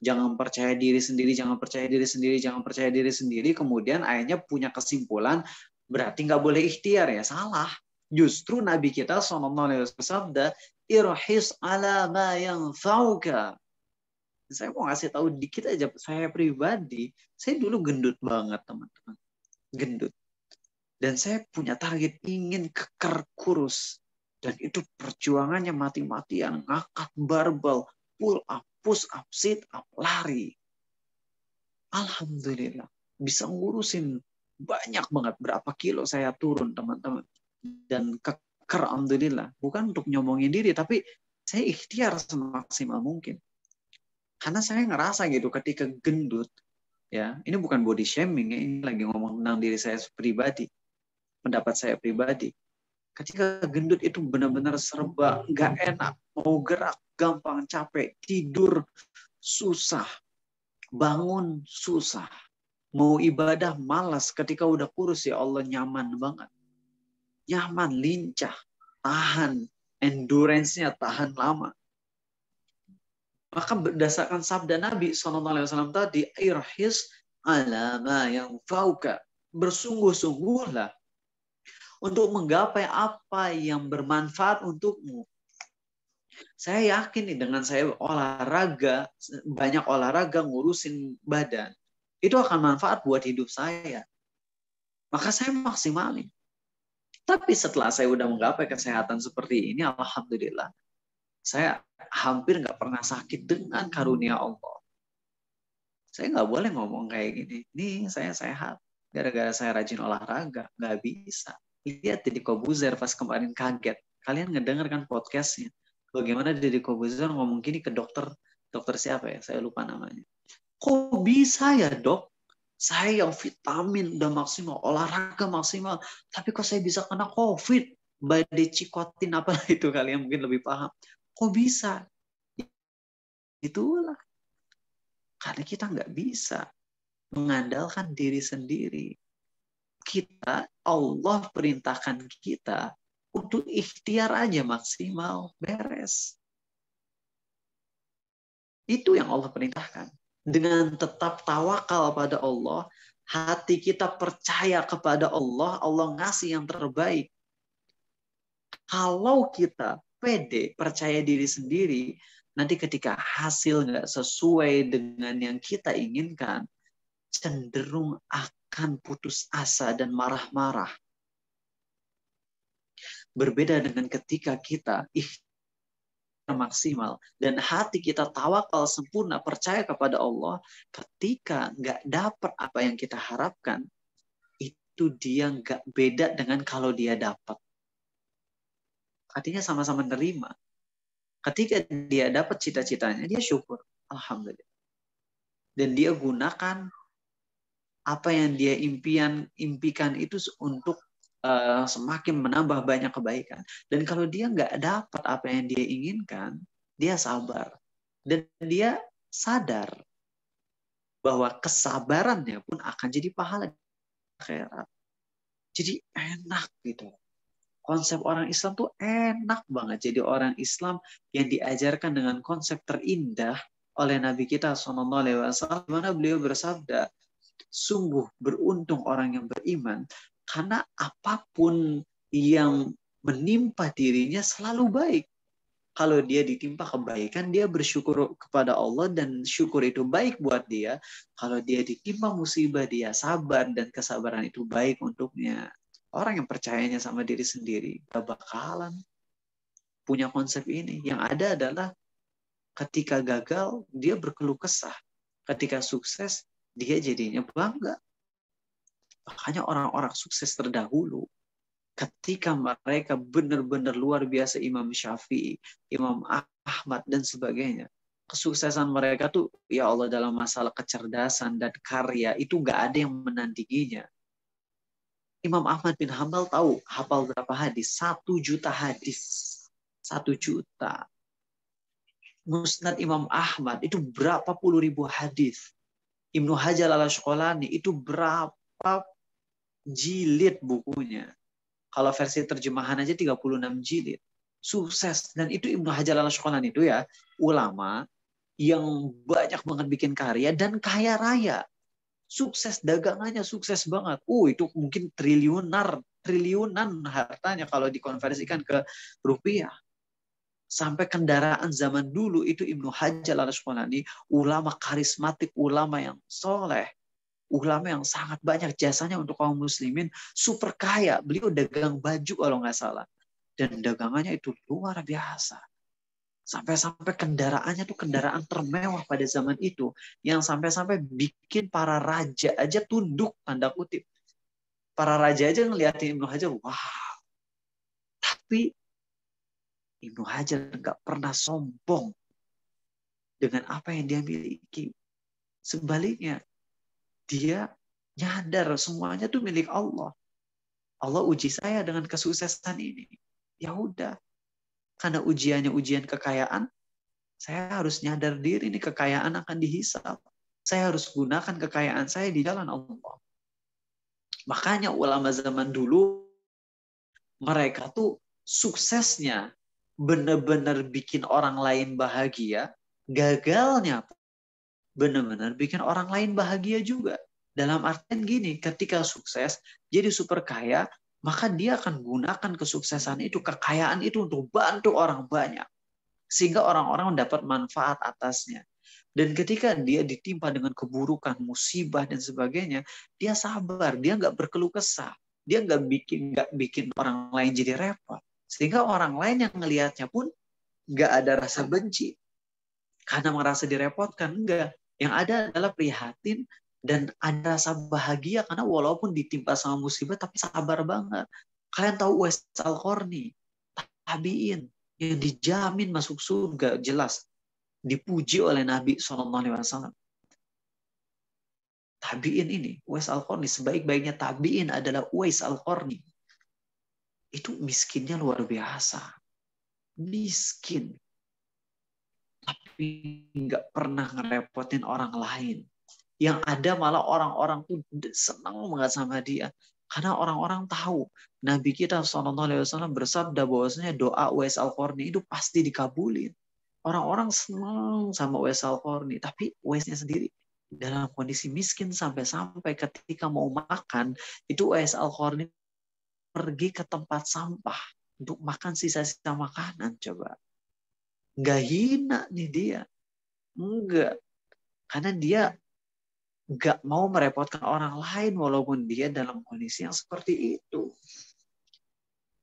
jangan percaya diri sendiri, jangan percaya diri sendiri, jangan percaya diri sendiri, kemudian akhirnya punya kesimpulan berarti nggak boleh ikhtiar. Ya salah. Justru Nabi kita SAW bersabda, irhis ala ma yanfa'uka. Saya mau ngasih tahu dikit aja, saya pribadi, saya dulu gendut banget teman-teman. Gendut. Dan saya punya target ingin keker kurus. Dan itu perjuangannya mati-matian, ngangkat barbel, pull up, push up, sit up, lari. Alhamdulillah. Bisa ngurusin banyak banget, berapa kilo saya turun teman-teman. Dan keker alhamdulillah. Bukan untuk nyombongin diri, tapi saya ikhtiar semaksimal mungkin. Karena saya ngerasa gitu ketika gendut, ya ini bukan body shaming, ya, ini lagi ngomong tentang diri saya pribadi, pendapat saya pribadi. Ketika gendut itu benar-benar serba nggak enak, mau gerak gampang capek, tidur susah, bangun susah. Mau ibadah malas, ketika udah kurus ya Allah nyaman banget. Nyaman, lincah, tahan, endurance-nya tahan lama. Maka berdasarkan sabda Nabi SAW tadi, irhis ala ma yanfa'uka. Bersungguh-sungguhlah untuk menggapai apa yang bermanfaat untukmu. Saya yakin nih dengan saya olahraga, banyak olahraga ngurusin badan, itu akan manfaat buat hidup saya. Maka saya maksimalin. Tapi setelah saya udah menggapai kesehatan seperti ini, alhamdulillah, saya hampir nggak pernah sakit dengan karunia Allah. Saya nggak boleh ngomong kayak gini, nih saya sehat, gara-gara saya rajin olahraga. Nggak bisa. Lihat Deddy Kobuzer pas kemarin kaget. Kalian ngedenger kan podcastnya. Bagaimana Deddy Kobuzer ngomong gini ke dokter siapa ya? Saya lupa namanya. Kok bisa ya dok? Saya yang vitamin udah maksimal, olahraga maksimal, tapi kok saya bisa kena COVID? Badai cikotin apa itu kalian mungkin lebih paham. Kok bisa? Itulah. Karena kita nggak bisa mengandalkan diri sendiri. Allah perintahkan kita untuk ikhtiar aja maksimal, beres. Itu yang Allah perintahkan. Dengan tetap tawakal pada Allah, hati kita percaya kepada Allah, Allah ngasih yang terbaik. Kalau kita pede, percaya diri sendiri, nanti ketika hasil nggak sesuai dengan yang kita inginkan, cenderung akan putus asa dan marah-marah. Berbeda dengan ketika kita maksimal dan hati kita tawakal sempurna, percaya kepada Allah, ketika nggak dapat apa yang kita harapkan, itu dia nggak beda dengan kalau dia dapat. Artinya sama-sama nerima. Ketika dia dapat cita-citanya, dia syukur, alhamdulillah, dan dia gunakan apa yang dia impikan itu untuk semakin menambah banyak kebaikan. Dan kalau dia nggak dapat apa yang dia inginkan, dia sabar. Dan dia sadar bahwa kesabarannya pun akan jadi pahala akhirat. Jadi enak gitu. Konsep orang Islam tuh enak banget. Jadi orang Islam yang diajarkan dengan konsep terindah oleh Nabi kita SAW, mana beliau bersabda, sungguh beruntung orang yang beriman, karena apapun yang menimpa dirinya selalu baik. Kalau dia ditimpa kebaikan, dia bersyukur kepada Allah dan syukur itu baik buat dia. Kalau dia ditimpa musibah, dia sabar dan kesabaran itu baik untuknya. Orang yang percayanya sama diri sendiri gak bakalan punya konsep ini. Yang ada adalah ketika gagal, dia berkeluh kesah. Ketika sukses, dia jadinya bangga. Makanya orang-orang sukses terdahulu, ketika mereka benar-benar luar biasa, Imam Syafi'i, Imam Ahmad, dan sebagainya, kesuksesan mereka tuh, ya Allah, dalam masalah kecerdasan dan karya, itu nggak ada yang menandinginya. Imam Ahmad bin Hambal tahu hafal berapa hadis? 1 juta hadis. 1 juta. Musnad Imam Ahmad itu berapa puluh ribu hadis. Ibnu Hajar al-Asqalani itu berapa jilid bukunya. Kalau versi terjemahan aja 36 jilid. Sukses. Dan itu Ibnu Hajar al-Asqalani itu ya ulama yang banyak banget bikin karya dan kaya raya. Sukses, dagangannya sukses banget. Itu mungkin triliunan hartanya kalau dikonversikan ke rupiah. Sampai kendaraan zaman dulu itu Ibnu Hajar al-Asqalani, ulama karismatik, ulama yang soleh. Ulama yang sangat banyak jasanya untuk kaum muslimin, super kaya. Beliau dagang baju kalau nggak salah. Dan dagangannya itu luar biasa. Sampai-sampai kendaraannya tuh kendaraan termewah pada zaman itu. Yang sampai-sampai bikin para raja aja tunduk, tanda kutip. Para raja aja ngeliatin Ibnu Hajar, wah. Tapi Ibnu Hajar nggak pernah sombong dengan apa yang dia miliki. Sebaliknya, dia nyadar semuanya tuh milik Allah. Allah uji saya dengan kesuksesan ini. Ya udah. Karena ujiannya ujian kekayaan, saya harus nyadar diri nih, kekayaan akan dihisab. Saya harus gunakan kekayaan saya di jalan Allah. Makanya ulama zaman dulu, mereka tuh suksesnya benar-benar bikin orang lain bahagia, gagalnya benar-benar bikin orang lain bahagia juga. Dalam artian gini, ketika sukses, jadi super kaya, maka dia akan gunakan kesuksesan itu, kekayaan itu untuk bantu orang banyak. Sehingga orang-orang mendapat manfaat atasnya. Dan ketika dia ditimpa dengan keburukan, musibah, dan sebagainya, dia sabar, dia nggak berkeluh kesah. Dia nggak bikin orang lain jadi repot. Sehingga orang lain yang ngelihatnya pun nggak ada rasa benci. Karena merasa direpotkan, enggak. Yang ada adalah prihatin dan ada rasa bahagia karena walaupun ditimpa sama musibah tapi sabar banget. Kalian tahu Uwais Al-Qarni, tabi'in yang dijamin masuk surga, jelas dipuji oleh Nabi SAW. Tabi'in ini, Uwais Al-Qarni, sebaik-baiknya tabi'in adalah Uwais Al-Qarni. Itu miskinnya luar biasa. Miskin. Tapi nggak pernah ngerepotin orang lain. Yang ada malah orang-orang tuh senang banget sama dia. Karena orang-orang tahu Nabi kita SAW bersabda bahwasanya doa Uwais Al-Qarni itu pasti dikabulin. Orang-orang senang sama Uwais Al-Qarni, tapi Uwaisnya sendiri dalam kondisi miskin sampai-sampai ketika mau makan, itu Uwais Al-Qarni pergi ke tempat sampah untuk makan sisa-sisa makanan. Coba. Nggak hina nih dia. Enggak. Karena dia nggak mau merepotkan orang lain walaupun dia dalam kondisi yang seperti itu.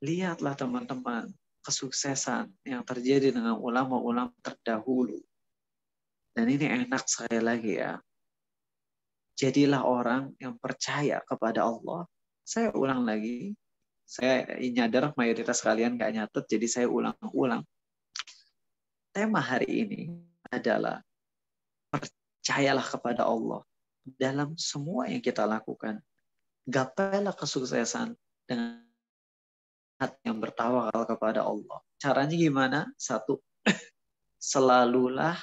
Lihatlah teman-teman kesuksesan yang terjadi dengan ulama-ulama terdahulu. Dan ini enak sekali lagi ya. Jadilah orang yang percaya kepada Allah. Saya ulang lagi. Saya nyadar mayoritas kalian nggak nyatet, jadi saya ulang-ulang. Tema hari ini adalah percayalah kepada Allah dalam semua yang kita lakukan. Gapailah kesuksesan dengan hati yang bertawakal kepada Allah. Caranya gimana? Satu, selalulah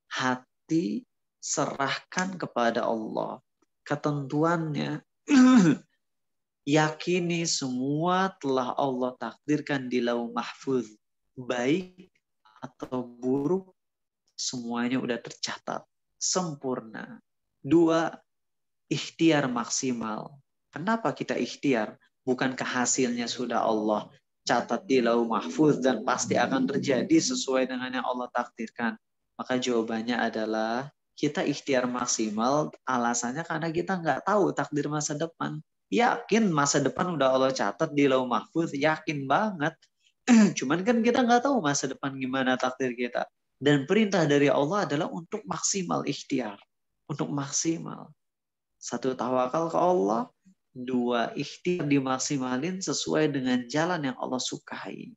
hati serahkan kepada Allah. Ketentuannya, yakini semua telah Allah takdirkan di Lauh Mahfuz. Baik atau buruk, semuanya udah tercatat. Sempurna. 2, ikhtiar maksimal. Kenapa kita ikhtiar? Bukankah hasilnya sudah Allah catat di Lauh Mahfuz dan pasti akan terjadi sesuai dengan yang Allah takdirkan? Maka jawabannya adalah kita ikhtiar maksimal, alasannya karena kita nggak tahu takdir masa depan. Yakin masa depan udah Allah catat di Lauh Mahfuz, yakin banget. Cuman kan kita nggak tahu masa depan gimana takdir kita. Dan perintah dari Allah adalah untuk maksimal ikhtiar. Untuk maksimal. 1, tawakal ke Allah. 2, ikhtiar dimaksimalin sesuai dengan jalan yang Allah sukai.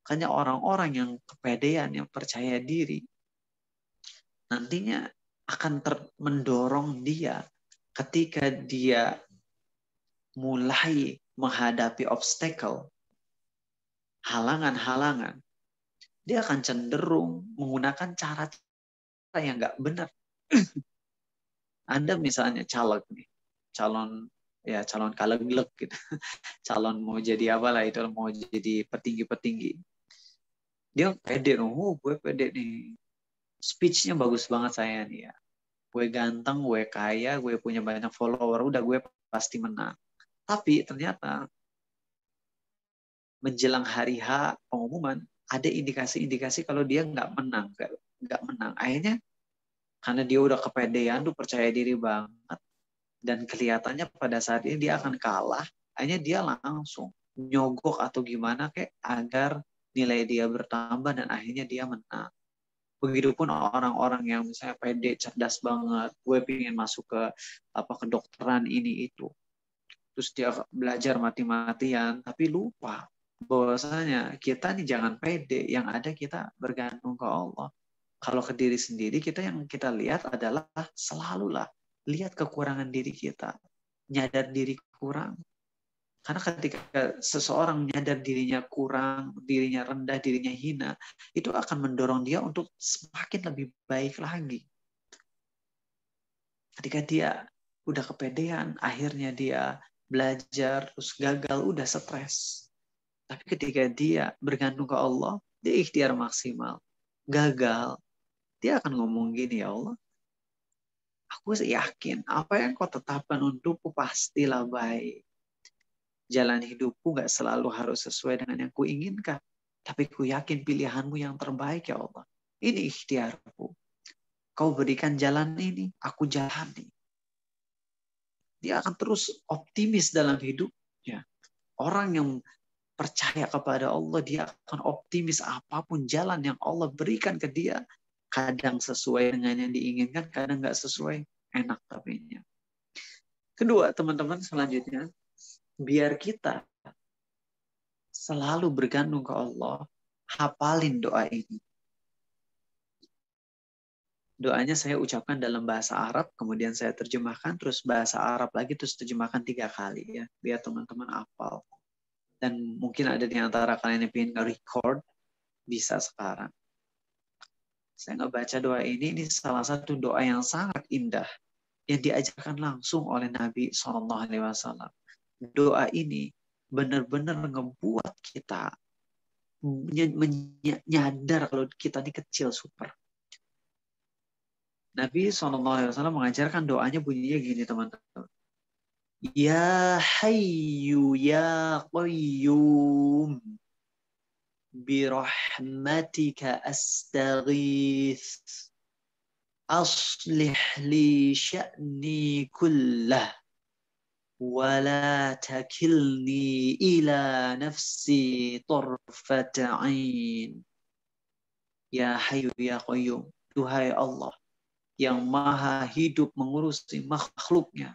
Makanya orang-orang yang kepedean, yang percaya diri, nantinya akan mendorong dia ketika dia mulai menghadapi obstacle, halangan-halangan, dia akan cenderung menggunakan cara yang nggak benar. Anda misalnya caleg nih, calon caleg gitu, calon mau jadi apalah itu, mau jadi petinggi-petinggi, dia pede, gue pede nih, speech-nya bagus banget saya nih ya, gue ganteng, gue kaya, gue punya banyak follower, udah gue pasti menang. Tapi ternyata menjelang hari H pengumuman ada indikasi-indikasi kalau dia nggak menang. Akhirnya karena dia udah kepedean, tuh percaya diri banget, dan kelihatannya pada saat ini dia akan kalah, akhirnya dia langsung nyogok atau gimana kayak agar nilai dia bertambah dan akhirnya dia menang. Begitupun orang-orang yang misalnya pede, cerdas banget, gue pengen masuk ke kedokteran ini itu. Terus dia belajar mati-matian, tapi lupa bahwasanya kita nih jangan pede, yang ada kita bergantung ke Allah. Kalau ke diri sendiri, yang kita lihat adalah selalulah lihat kekurangan diri kita, nyadar diri kurang. Karena ketika seseorang menyadar dirinya kurang, dirinya rendah, dirinya hina, itu akan mendorong dia untuk semakin lebih baik lagi. Ketika dia udah kepedean, akhirnya dia belajar, terus gagal, udah stres. Tapi ketika dia bergantung ke Allah, dia ikhtiar maksimal. Gagal, dia akan ngomong gini, ya Allah, aku yakin apa yang kau tetapkan untukku pastilah baik. Jalan hidupku gak selalu harus sesuai dengan yang kuinginkan. Tapi ku yakin pilihanmu yang terbaik, ya Allah. Ini ikhtiarku. Kau berikan jalan ini, aku jalani. Dia akan terus optimis dalam hidupnya. Orang yang percaya kepada Allah, dia akan optimis apapun jalan yang Allah berikan ke dia. Kadang sesuai dengan yang diinginkan, kadang nggak sesuai. Enak tapinya. Kedua, teman-teman, selanjutnya, biar kita selalu bergantung ke Allah, hafalin doa ini. Doanya saya ucapkan dalam bahasa Arab, kemudian saya terjemahkan, terus bahasa Arab lagi, terus terjemahkan 3 kali ya, biar teman-teman hafal. Dan mungkin ada di antara kalian yang ingin nge-record, bisa sekarang. Saya ngebaca doa ini salah satu doa yang sangat indah, yang diajarkan langsung oleh Nabi SAW. Doa ini benar-benar ngebuat kita menyadar kalau kita ini kecil, super. Nabi SAW mengajarkan doanya bunyinya gini, teman-teman. Ya Hayyu Ya Qayyum birahmatika astaghith aslih li sya'ni kullah wa la takilni ila nafsi tarfata ain. Ya Hayyu Ya Qayyum, duhai Allah yang maha hidup mengurusi makhluknya,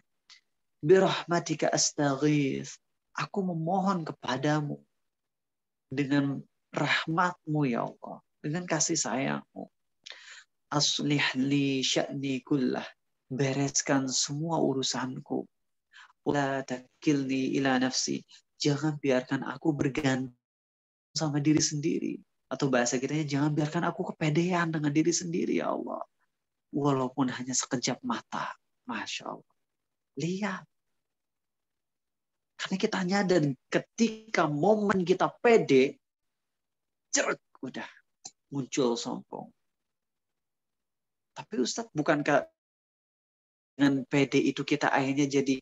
birahmatika astaghith, aku memohon kepadamu dengan rahmatmu ya Allah, dengan kasih sayangmu. Aslih li sya'ni kullah, bereskan semua urusanku. La takilni ila nafsi, jangan biarkan aku bergantung sama diri sendiri. Atau bahasa kitanya, jangan biarkan aku kepedean dengan diri sendiri ya Allah. Walaupun hanya sekejap mata. Masya Allah. Lihat. Karena kita nyadar ketika momen kita pede, cerak, udah muncul sombong. Tapi Ustadz, bukankah dengan pede itu kita akhirnya jadi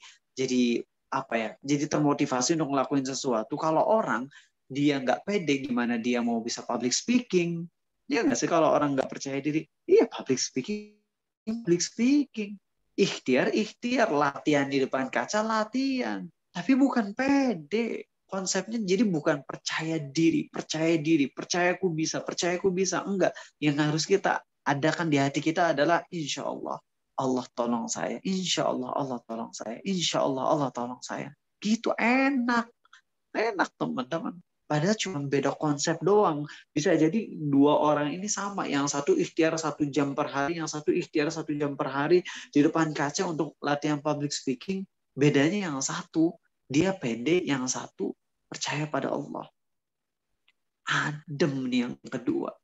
apa ya? Jadi termotivasi untuk ngelakuin sesuatu. Kalau orang dia nggak pede, gimana dia mau bisa public speaking? Ya nggak sih, kalau orang nggak percaya diri, iya public speaking. Ikhtiar, latihan di depan kaca, latihan. Tapi bukan pede. Konsepnya jadi bukan percaya diri, percaya aku bisa. Enggak. Yang harus kita adakan di hati kita adalah insya Allah, Allah tolong saya. Insya Allah, Allah tolong saya. Insya Allah, Allah tolong saya. Gitu enak. Enak teman-teman. Padahal cuma beda konsep doang. Bisa jadi 2 orang ini sama. Yang satu ikhtiar 1 jam per hari, yang satu ikhtiar 1 jam per hari di depan kaca untuk latihan public speaking. Bedanya yang satu, dia pede, yang satu percaya pada Allah. Adem nih yang kedua.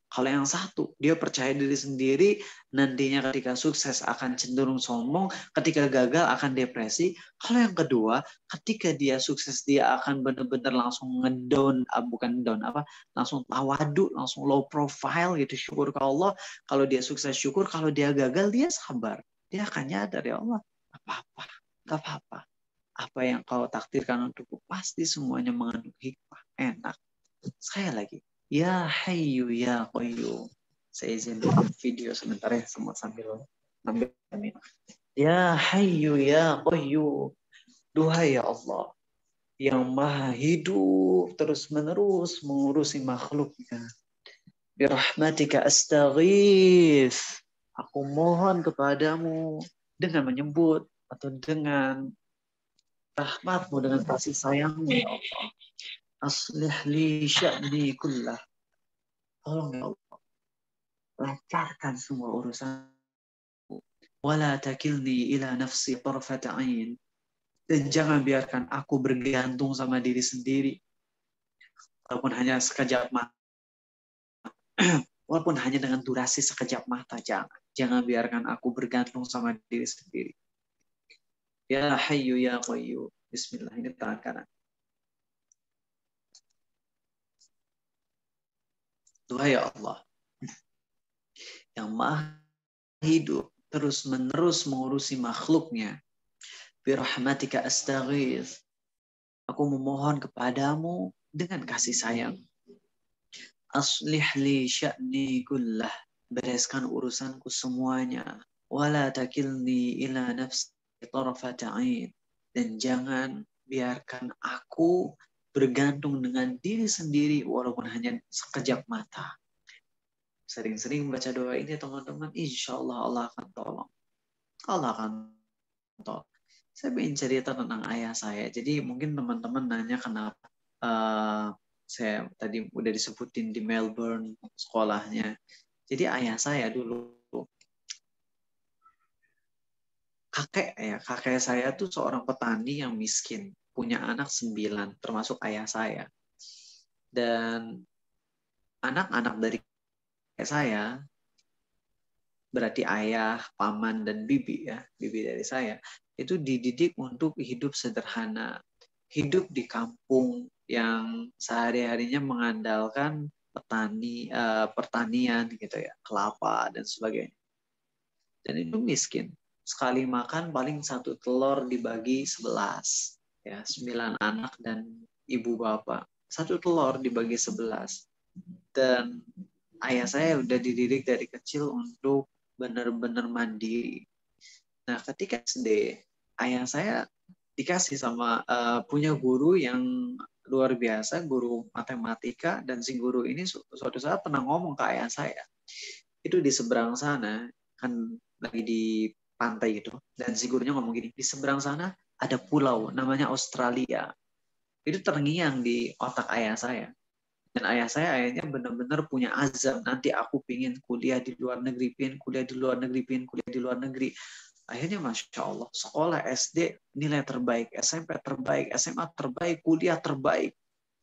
Kalau yang satu, dia percaya diri sendiri, nantinya ketika sukses akan cenderung sombong, ketika gagal akan depresi. Kalau yang kedua, ketika dia sukses, dia akan benar-benar langsung ngedown, langsung tawadu, langsung low profile gitu, syukur ke Allah. Kalau dia sukses syukur, kalau dia gagal dia sabar. Dia akan nyadar, ya Allah, gak apa-apa. Apa yang kau takdirkan untukku, pasti semuanya mengandung hikmah. Enak. Sekali lagi. Ya Hayyu Ya Qayyum. Saya izin video sebentar ya, semua sambil ambil minum. Ya Hayyu Ya Qayyum. Duhai ya Allah yang maha hidup terus menerus mengurusi makhluknya. Birahmatika astaghith. Aku mohon kepadamu dengan menyebut atau dengan rahmatmu, dengan kasih sayangmu ya Allah. Aslih li sya'ni kullah. Tolong ya Allah, lancarkan semua urusanku. Wala takilni ila nafsi tarfata ain. Dan jangan biarkan aku bergantung sama diri sendiri. Walaupun hanya sekejap mata. Walaupun hanya dengan durasi sekejap mata, jangan biarkan aku bergantung sama diri sendiri. Ya Hayyu ya Qayyum. Bismillah, ini tangan kanan. Doa ya Allah, yang maha hidup, terus-menerus mengurusi makhluknya. Birahmatika astaghith. Aku memohon kepadamu dengan kasih sayang. Aslih li sya'ni kullah. Bereskan urusanku semuanya. Wala takilni ila nafsi tarfata 'ain. Dan jangan biarkan aku bergantung dengan diri sendiri walaupun hanya sekejap mata. Sering-sering baca doa ini teman-teman, insya Allah Allah akan tolong. Allah akan tolong. Saya ingin cerita tentang ayah saya. Jadi mungkin teman-teman nanya kenapa saya tadi udah disebutin di Melbourne sekolahnya. Jadi ayah saya dulu kakek saya tuh seorang petani yang miskin, punya anak 9 termasuk ayah saya. Dan anak-anak dari kakek saya berarti ayah, paman dan bibi ya, bibi dari saya itu dididik untuk hidup sederhana, hidup di kampung yang sehari-harinya mengandalkan pertanian gitu ya, kelapa dan sebagainya. Dan itu miskin. Sekali makan paling 1 telur dibagi 11. Ya, 9 anak dan ibu bapak. 1 telur dibagi 11. Dan ayah saya udah dididik dari kecil untuk benar-benar mandiri. Nah, ketika SD, ayah saya dikasih sama punya guru yang luar biasa, guru matematika, dan si guru ini suatu saat pernah ngomong ke ayah saya. Itu di seberang sana, kan lagi di pantai gitu, dan si gurunya ngomong gini, di seberang sana ada pulau namanya Australia. Itu terngiang di otak ayah saya. Dan ayah saya akhirnya benar-benar punya azam, nanti aku pingin kuliah di luar negeri, pingin kuliah di luar negeri, pingin kuliah di luar negeri. Akhirnya Masya Allah, sekolah SD nilai terbaik, SMP terbaik, SMA terbaik, kuliah terbaik.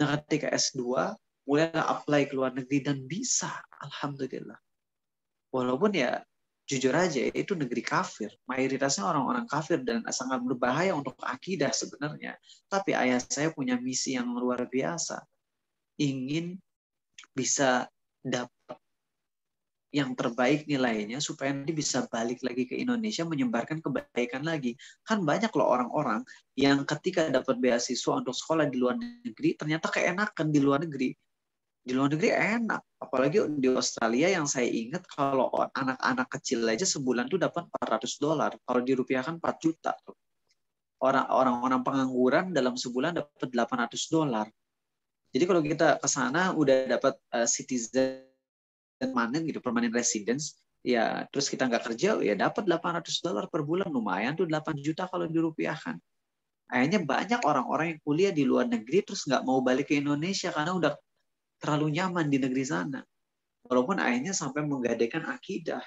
Nah ketika S2, mulailah apply ke luar negeri dan bisa, Alhamdulillah. Walaupun ya jujur aja itu negeri kafir, mayoritasnya orang-orang kafir dan sangat berbahaya untuk akidah sebenarnya. Tapi ayah saya punya misi yang luar biasa, ingin bisa dapat yang terbaik nilainya supaya nanti bisa balik lagi ke Indonesia menyebarkan kebaikan lagi. Kan banyak loh orang-orang yang ketika dapat beasiswa untuk sekolah di luar negeri ternyata keenakan di luar negeri. Di luar negeri enak, apalagi di Australia yang saya ingat kalau anak-anak kecil aja sebulan tuh dapat $400, kalau dirupiahkan 4 juta tuh. Orang-orang pengangguran dalam sebulan dapat $800. Jadi kalau kita ke sana udah dapat citizen permanen gitu, permanent residence, ya terus kita nggak kerja, ya dapat $800 per bulan, lumayan tuh 8 juta kalau dirupiahkan. Akhirnya banyak orang-orang yang kuliah di luar negeri terus nggak mau balik ke Indonesia karena udah terlalu nyaman di negeri sana. Walaupun akhirnya sampai menggadaikan akidah.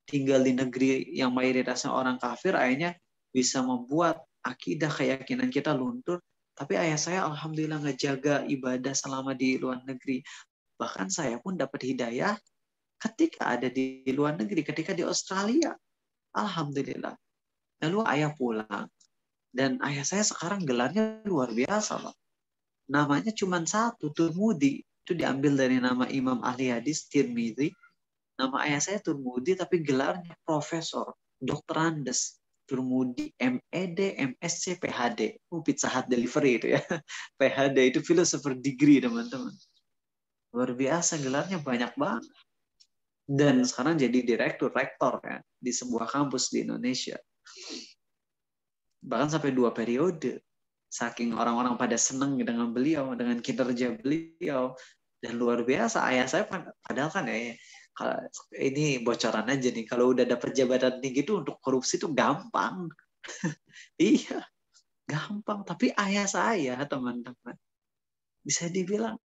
Tinggal di negeri yang mayoritasnya orang kafir, akhirnya bisa membuat akidah keyakinan kita luntur. Tapi ayah saya alhamdulillah ngejaga ibadah selama di luar negeri. Bahkan saya pun dapat hidayah ketika ada di luar negeri, ketika di Australia. Alhamdulillah. Lalu ayah pulang. Dan ayah saya sekarang gelarnya luar biasa, Pak. Namanya cuma 1, Turmudi. Itu diambil dari nama Imam ahli hadis Tirmidzi. Nama ayah saya Turmudi, tapi gelarnya Profesor, Dr. Andes Turmudi, MED, MSc, PhD. Pizza Hut delivery itu ya. PhD itu philosopher degree, teman-teman. Luar biasa, gelarnya banyak banget. Dan sekarang jadi rektor ya, di sebuah kampus di Indonesia. Bahkan sampai 2 periode. Saking orang-orang pada seneng dengan beliau, dengan kinerja beliau. Dan luar biasa, ayah saya padahal kan ya, ini bocoran aja nih, kalau udah dapat jabatan tinggi itu untuk korupsi itu gampang. Iya, gampang. Tapi ayah saya, teman-teman, bisa dibilang,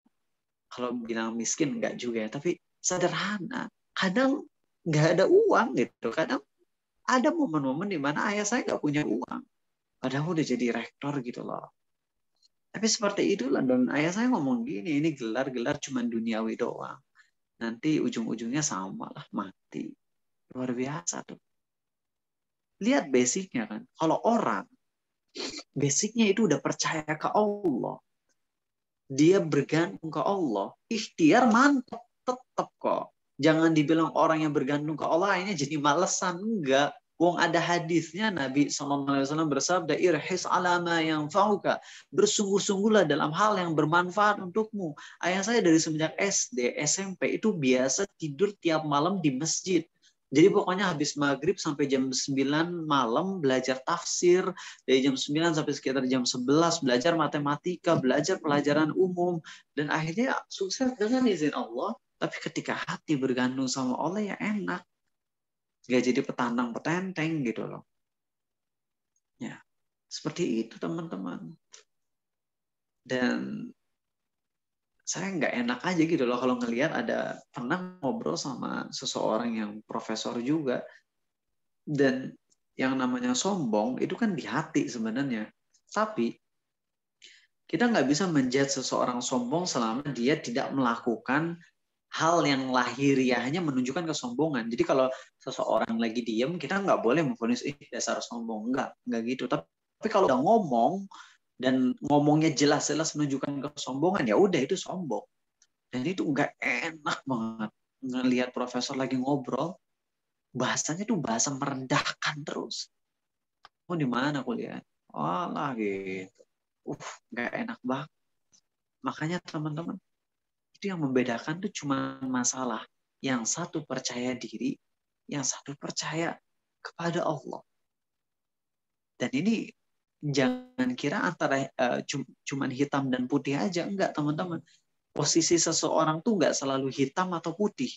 kalau bilang miskin enggak juga ya, tapi sederhana. Kadang nggak ada uang gitu, kadang ada momen-momen di mana ayah saya nggak punya uang. Padahal udah jadi rektor gitu loh. Tapi seperti itulah, dan ayah saya ngomong gini, ini gelar-gelar cuma duniawi doang. nanti ujung-ujungnya sama lah, mati. Luar biasa tuh. Lihat basicnya kan. Kalau orang basicnya itu udah percaya ke Allah, dia bergantung ke Allah, ikhtiar mantap tetap kok. Jangan dibilang orang yang bergantung ke Allah ini jadi malesan, enggak. Wong ada hadisnya Nabi SAW bersabda, irhis ala ma yanfa'uka, bersungguh-sungguhlah dalam hal yang bermanfaat untukmu. Ayah saya dari semenjak SD, SMP itu biasa tidur tiap malam di masjid. Jadi pokoknya habis maghrib sampai jam 9 malam belajar tafsir, dari jam 9 sampai sekitar jam 11 belajar matematika, belajar pelajaran umum, dan akhirnya sukses dengan izin Allah. Tapi ketika hati bergantung sama Allah ya enak. Gak jadi petantang petenteng gitu loh. Ya, seperti itu teman-teman. Dan saya nggak enak aja gitu loh kalau ngelihat ada pernah ngobrol sama seseorang yang profesor juga. Dan yang namanya sombong itu kan di hati sebenarnya. Tapi kita nggak bisa menjudge seseorang sombong selama dia tidak melakukan hal yang lahiriahnya menunjukkan kesombongan. Jadi kalau seseorang lagi diem, kita nggak boleh memvonis dasar sombong. Nggak gitu. Tapi kalau udah ngomong dan ngomongnya jelas-jelas menunjukkan kesombongan, ya udah itu sombong. Dan itu nggak enak banget ngelihat profesor lagi ngobrol, bahasanya tuh bahasa merendahkan terus. Oh di mana kuliah? Oh lah gitu. Nggak enak banget. Makanya teman-teman, itu yang membedakan tuh cuma masalah yang satu percaya diri, yang satu percaya kepada Allah. Dan ini jangan kira antara cuman hitam dan putih aja, enggak teman-teman. Posisi seseorang tuh enggak selalu hitam atau putih.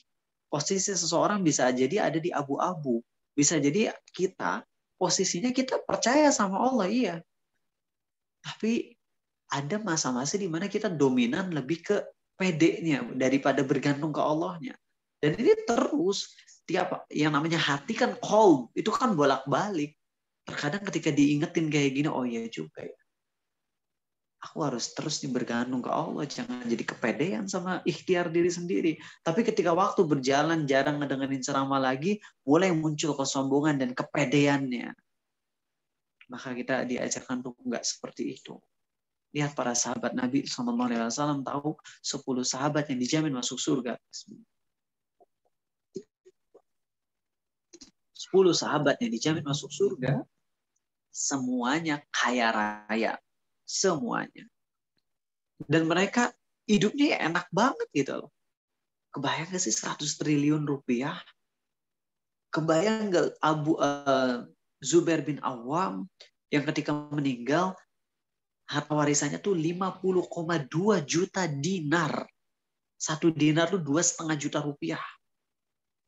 Posisi seseorang bisa jadi ada di abu-abu. Bisa jadi kita, posisinya kita percaya sama Allah, iya. Tapi ada masa-masa di mana kita dominan lebih ke pedenya daripada bergantung ke Allahnya. Dan ini terus tiap yang namanya hati kan qalb, itu kan bolak-balik. Terkadang ketika diingetin kayak gini, oh iya juga ya. Aku harus terus bergantung ke Allah, jangan jadi kepedean sama ikhtiar diri sendiri. Tapi ketika waktu berjalan, jarang ngedengerin ceramah lagi, mulai muncul kesombongan dan kepedeannya. Maka kita diajarkan untuk enggak seperti itu. Lihat para sahabat Nabi SAW tahu 10 sahabat yang dijamin masuk surga. 10 sahabat yang dijamin masuk surga, semuanya kaya raya. Semuanya. Dan mereka hidupnya enak banget gitu loh. Kebayang gak sih 100 triliun rupiah? Kebayang gak Zubair bin Awam yang ketika meninggal, harta warisannya tuh 50,2 juta dinar. 1 dinar tuh 2,5 juta rupiah.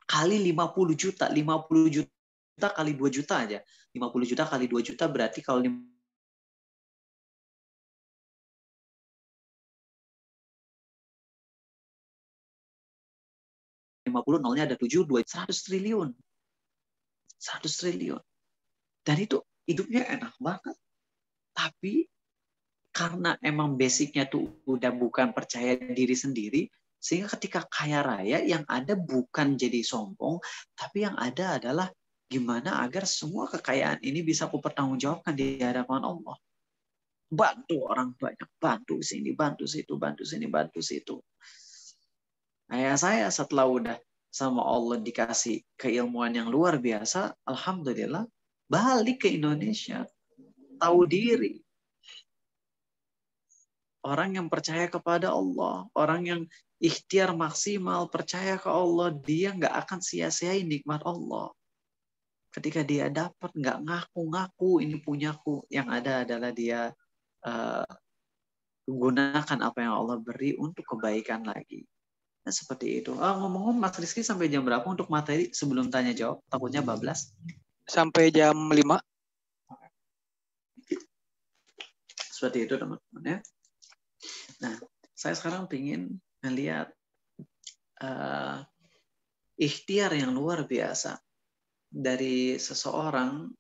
Kali 50 juta. 50 juta kali 2 juta aja. 50 juta kali 2 juta berarti kalau 50 nolnya ada 7, 100 triliun. 100 triliun. Dan itu hidupnya enak banget. Tapi karena emang basicnya tuh udah bukan percaya diri sendiri, sehingga ketika kaya raya yang ada bukan jadi sombong, tapi yang ada adalah gimana agar semua kekayaan ini bisa aku pertanggungjawabkan di hadapan Allah. Bantu orang banyak, bantu sini, bantu situ, bantu sini, bantu situ. Ayah saya setelah udah sama Allah dikasih keilmuan yang luar biasa, alhamdulillah balik ke Indonesia, tahu diri. Orang yang percaya kepada Allah, orang yang ikhtiar maksimal, percaya ke Allah, dia nggak akan sia-siain nikmat Allah. Ketika dia dapat, nggak ngaku-ngaku ini punyaku. Yang ada adalah dia gunakan apa yang Allah beri untuk kebaikan lagi. Nah, seperti itu. Ngomong-ngomong, Mas Rizky sampai jam berapa untuk materi sebelum tanya jawab? Takutnya bablas. Sampai jam 5. Seperti itu teman-teman ya. Nah, saya sekarang ingin melihat ikhtiar yang luar biasa dari seseorang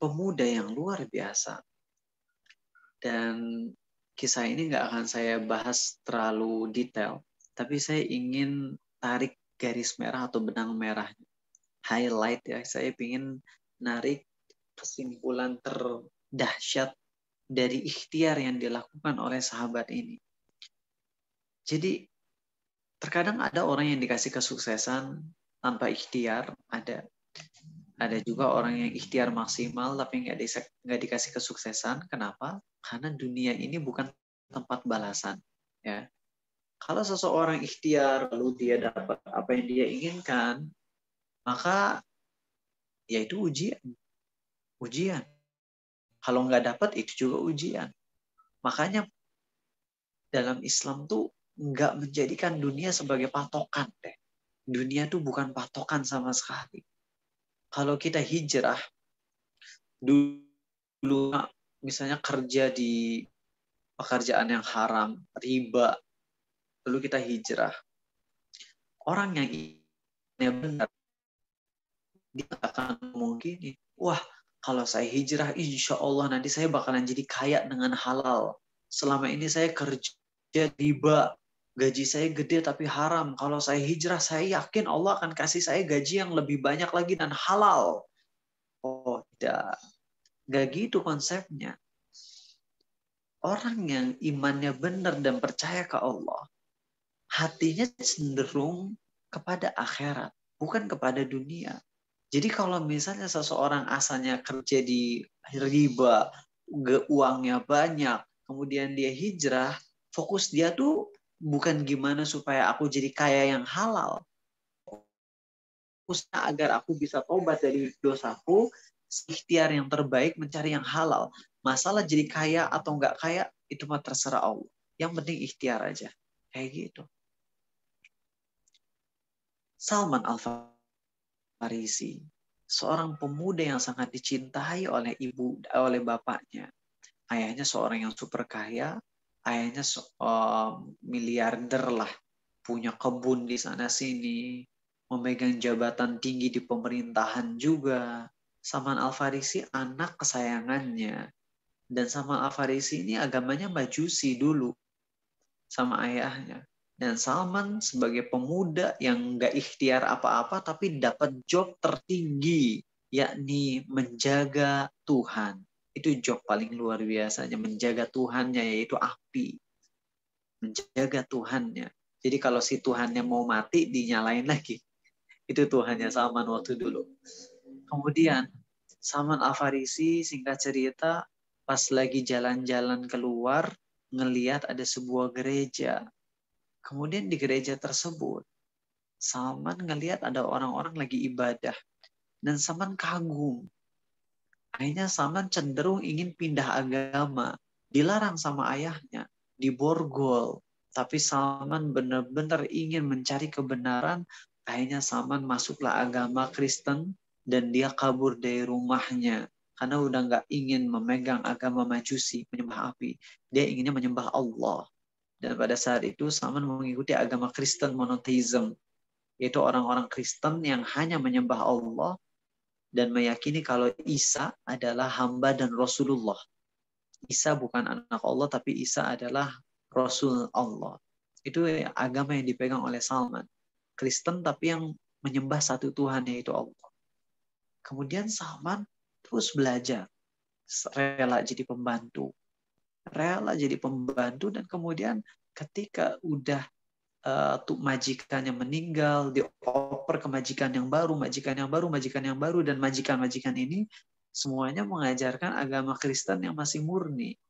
pemuda yang luar biasa. Dan kisah ini nggak akan saya bahas terlalu detail, Tapi saya ingin tarik garis merah atau benang merah, highlight ya. Saya ingin narik kesimpulan terdahsyat dari ikhtiar yang dilakukan oleh sahabat ini. Jadi terkadang ada orang yang dikasih kesuksesan tanpa ikhtiar, ada juga orang yang ikhtiar maksimal tapi nggak dikasih kesuksesan. Kenapa? Karena dunia ini bukan tempat balasan. Ya, kalau seseorang ikhtiar lalu dia dapat apa yang dia inginkan, maka yaitu ujian. Kalau nggak dapat, itu juga ujian. Makanya dalam Islam tuh nggak menjadikan dunia sebagai patokan deh. Dunia tuh bukan patokan sama sekali. Kalau kita hijrah, dulu misalnya kerja di pekerjaan yang haram, riba, lalu kita hijrah. Orang yang benar, dia akan mungkin, wah, kalau saya hijrah, insya Allah nanti saya bakalan jadi kaya dengan halal. Selama ini saya kerja riba, gaji saya gede tapi haram. Kalau saya hijrah, saya yakin Allah akan kasih saya gaji yang lebih banyak lagi dan halal. Oh, tidak. Gak gitu konsepnya. Orang yang imannya benar dan percaya ke Allah, hatinya cenderung kepada akhirat, bukan kepada dunia. Jadi kalau misalnya seseorang asalnya kerja di riba, uangnya banyak, kemudian dia hijrah, fokus dia tuh bukan gimana supaya aku jadi kaya yang halal. Fokusnya agar aku bisa tobat dari dosaku, ikhtiar yang terbaik mencari yang halal. Masalah jadi kaya atau nggak kaya, itu mah terserah Allah. Yang penting ikhtiar aja. Kayak gitu. Salman Al-Farisi, seorang pemuda yang sangat dicintai oleh oleh bapaknya. Ayahnya seorang yang super kaya, ayahnya miliarder lah, punya kebun di sana sini, memegang jabatan tinggi di pemerintahan juga. Salman Al-Farisi anak kesayangannya. Dan Salman Al-Farisi ini agamanya Majusi dulu sama ayahnya. Dan Salman sebagai pemuda yang nggak ikhtiar apa-apa tapi dapat job tertinggi, yakni menjaga Tuhan. Itu job paling luar biasanya, menjaga Tuhannya, yaitu api. Menjaga Tuhannya. Jadi kalau si Tuhannya mau mati, dinyalain lagi. Itu Tuhannya Salman waktu dulu. Kemudian Salman Al-Farisi, singkat cerita, pas lagi jalan-jalan keluar, ngelihat ada sebuah gereja. Kemudian di gereja tersebut, Salman ngelihat ada orang-orang lagi ibadah. Dan Salman kagum. Akhirnya Salman cenderung ingin pindah agama. Dilarang sama ayahnya. Diborgol. Tapi Salman benar-benar ingin mencari kebenaran. Akhirnya Salman masuklah agama Kristen. Dan dia kabur dari rumahnya. Karena udah nggak ingin memegang agama Majusi, menyembah api. Dia inginnya menyembah Allah. Dan pada saat itu Salman mengikuti agama Kristen monotheism. Yaitu orang-orang Kristen yang hanya menyembah Allah dan meyakini kalau Isa adalah hamba dan Rasulullah. Isa bukan anak Allah, tapi Isa adalah Rasul Allah. Itu agama yang dipegang oleh Salman. Kristen tapi yang menyembah satu Tuhan, yaitu Allah. Kemudian Salman terus belajar. Rela jadi pembantu. Dan kemudian ketika udah majikannya meninggal, dioper ke majikan yang baru, dan majikan-majikan ini semuanya mengajarkan agama Kristen yang masih murni.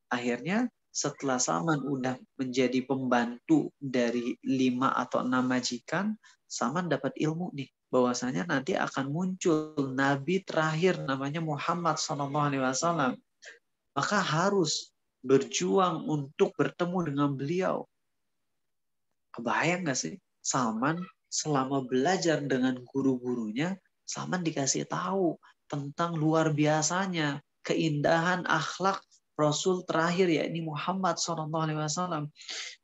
Akhirnya setelah Salman udah menjadi pembantu dari 5 atau 6 majikan, Salman dapat ilmu nih, bahwasanya nanti akan muncul Nabi terakhir namanya Muhammad SAW. Maka harus berjuang untuk bertemu dengan beliau. Kebayang nggak sih? Salman selama belajar dengan guru-gurunya, Salman dikasih tahu tentang luar biasanya keindahan akhlak Rasul terakhir, yakni Muhammad SAW.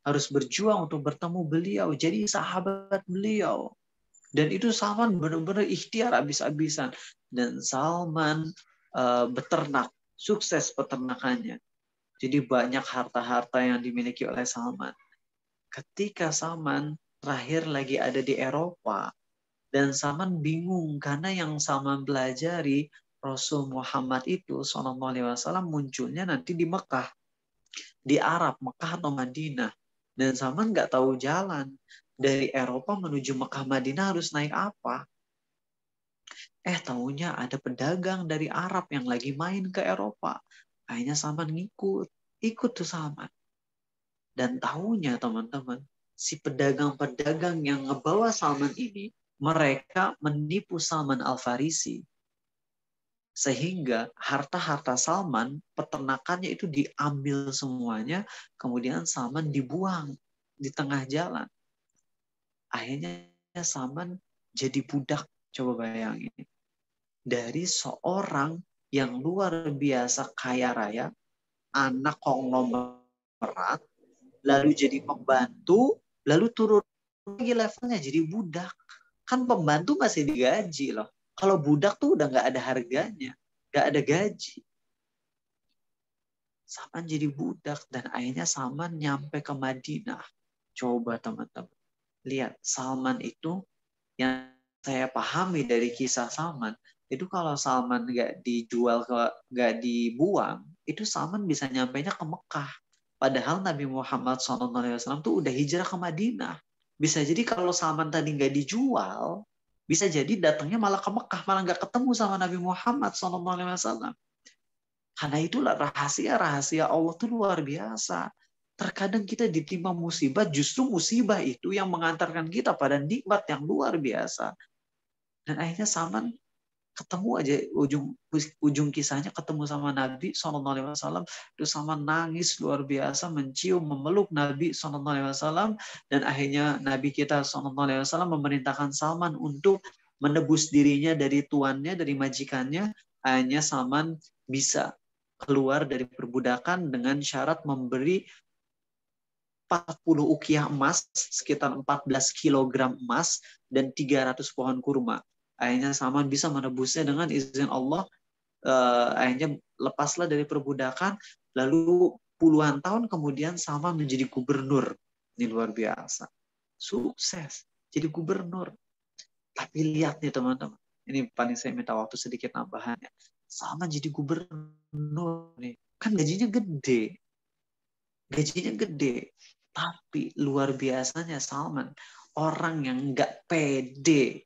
Harus berjuang untuk bertemu beliau, jadi sahabat beliau. Dan itu Salman benar-benar ikhtiar habis-habisan. Dan Salman beternak, sukses peternakannya. Jadi banyak harta-harta yang dimiliki oleh Salman. ketika Salman terakhir lagi ada di Eropa, dan Salman bingung karena yang Salman pelajari Rasul Muhammad itu SAW munculnya nanti di Mekah, di Arab, Mekah atau Madinah. Dan Salman nggak tahu jalan. Dari Eropa menuju Mekah Madinah harus naik apa? Taunya ada pedagang dari Arab yang lagi main ke Eropa. Akhirnya Salman ikut tuh Salman. Dan tahunya teman-teman, si pedagang-pedagang yang ngebawa Salman ini, mereka menipu Salman Al-Farisi. Sehingga harta-harta Salman, peternakannya itu diambil semuanya, kemudian Salman dibuang di tengah jalan. Akhirnya Salman jadi budak, coba bayangin. Dari seorang yang luar biasa kaya raya, anak konglomerat, lalu jadi pembantu, lalu turun lagi levelnya jadi budak. Kan pembantu masih digaji loh. Kalau budak tuh udah nggak ada harganya, nggak ada gaji. Salman jadi budak dan akhirnya Salman nyampe ke Madinah. Coba teman-teman lihat, Salman itu yang saya pahami dari kisah Salman itu, kalau Salman nggak dijual, nggak dibuang, itu Salman bisa nyampainya ke Mekah. Padahal Nabi Muhammad SAW tuh udah hijrah ke Madinah. Bisa jadi kalau Salman tadi nggak dijual, bisa jadi datangnya malah ke Mekah, malah nggak ketemu sama Nabi Muhammad SAW. Karena itulah rahasia Allah tuh luar biasa. Terkadang kita ditimpa musibah, justru musibah itu yang mengantarkan kita pada nikmat yang luar biasa. Dan akhirnya Salman ketemu aja, ujung kisahnya ketemu sama Nabi SAW. Terus Salman nangis luar biasa, mencium, memeluk Nabi SAW. Dan akhirnya Nabi kita SAW memerintahkan Salman untuk menebus dirinya dari tuannya, dari majikannya. Akhirnya Salman bisa keluar dari perbudakan dengan syarat memberi 40 ukiah emas, sekitar 14 kg emas, dan 300 pohon kurma. Akhirnya Salman bisa menebusnya dengan izin Allah. Akhirnya lepaslah dari perbudakan. Lalu puluhan tahun kemudian Salman menjadi gubernur. Ini luar biasa. Sukses. Jadi gubernur. Tapi lihat nih teman-teman. Ini paling saya minta waktu sedikit nambahannya. Salman jadi gubernur nih. Kan gajinya gede. Tapi luar biasanya Salman, orang yang nggak pede,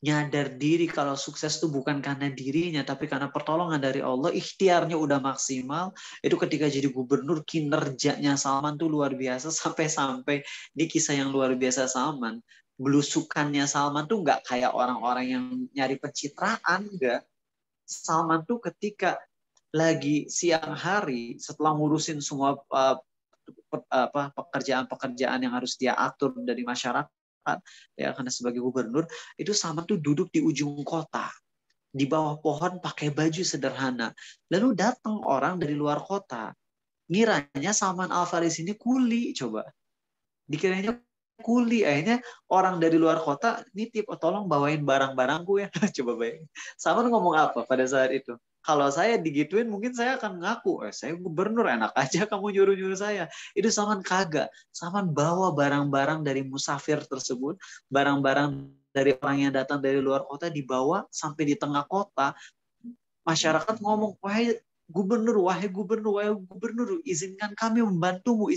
nyadar diri kalau sukses itu bukan karena dirinya, tapi karena pertolongan dari Allah, ikhtiarnya udah maksimal. Itu ketika jadi gubernur, kinerjanya Salman tuh luar biasa, sampai-sampai di kisah yang luar biasa Salman, belusukannya Salman tuh nggak kayak orang-orang yang nyari pencitraan, enggak. Salman tuh ketika lagi siang hari, setelah ngurusin semua pekerjaan-pekerjaan yang harus dia atur dari masyarakat, ya, karena sebagai gubernur, itu Salman tuh duduk di ujung kota, di bawah pohon pakai baju sederhana. Lalu datang orang dari luar kota, ngiranya Salman Al-Farisi ini kuli, coba. Dikiranya kuli, akhirnya orang dari luar kota nitip, tolong bawain barang-barangku ya. Coba bayangin. Salman ngomong apa pada saat itu? Kalau saya digituin mungkin saya akan ngaku, saya gubernur, enak aja kamu nyuruh-nyuruh saya. Itu Salman kagak. Salman bawa barang-barang dari musafir tersebut, barang-barang dari orang yang datang dari luar kota dibawa sampai di tengah kota. Masyarakat ngomong, wahai gubernur, izinkan kami membantumu.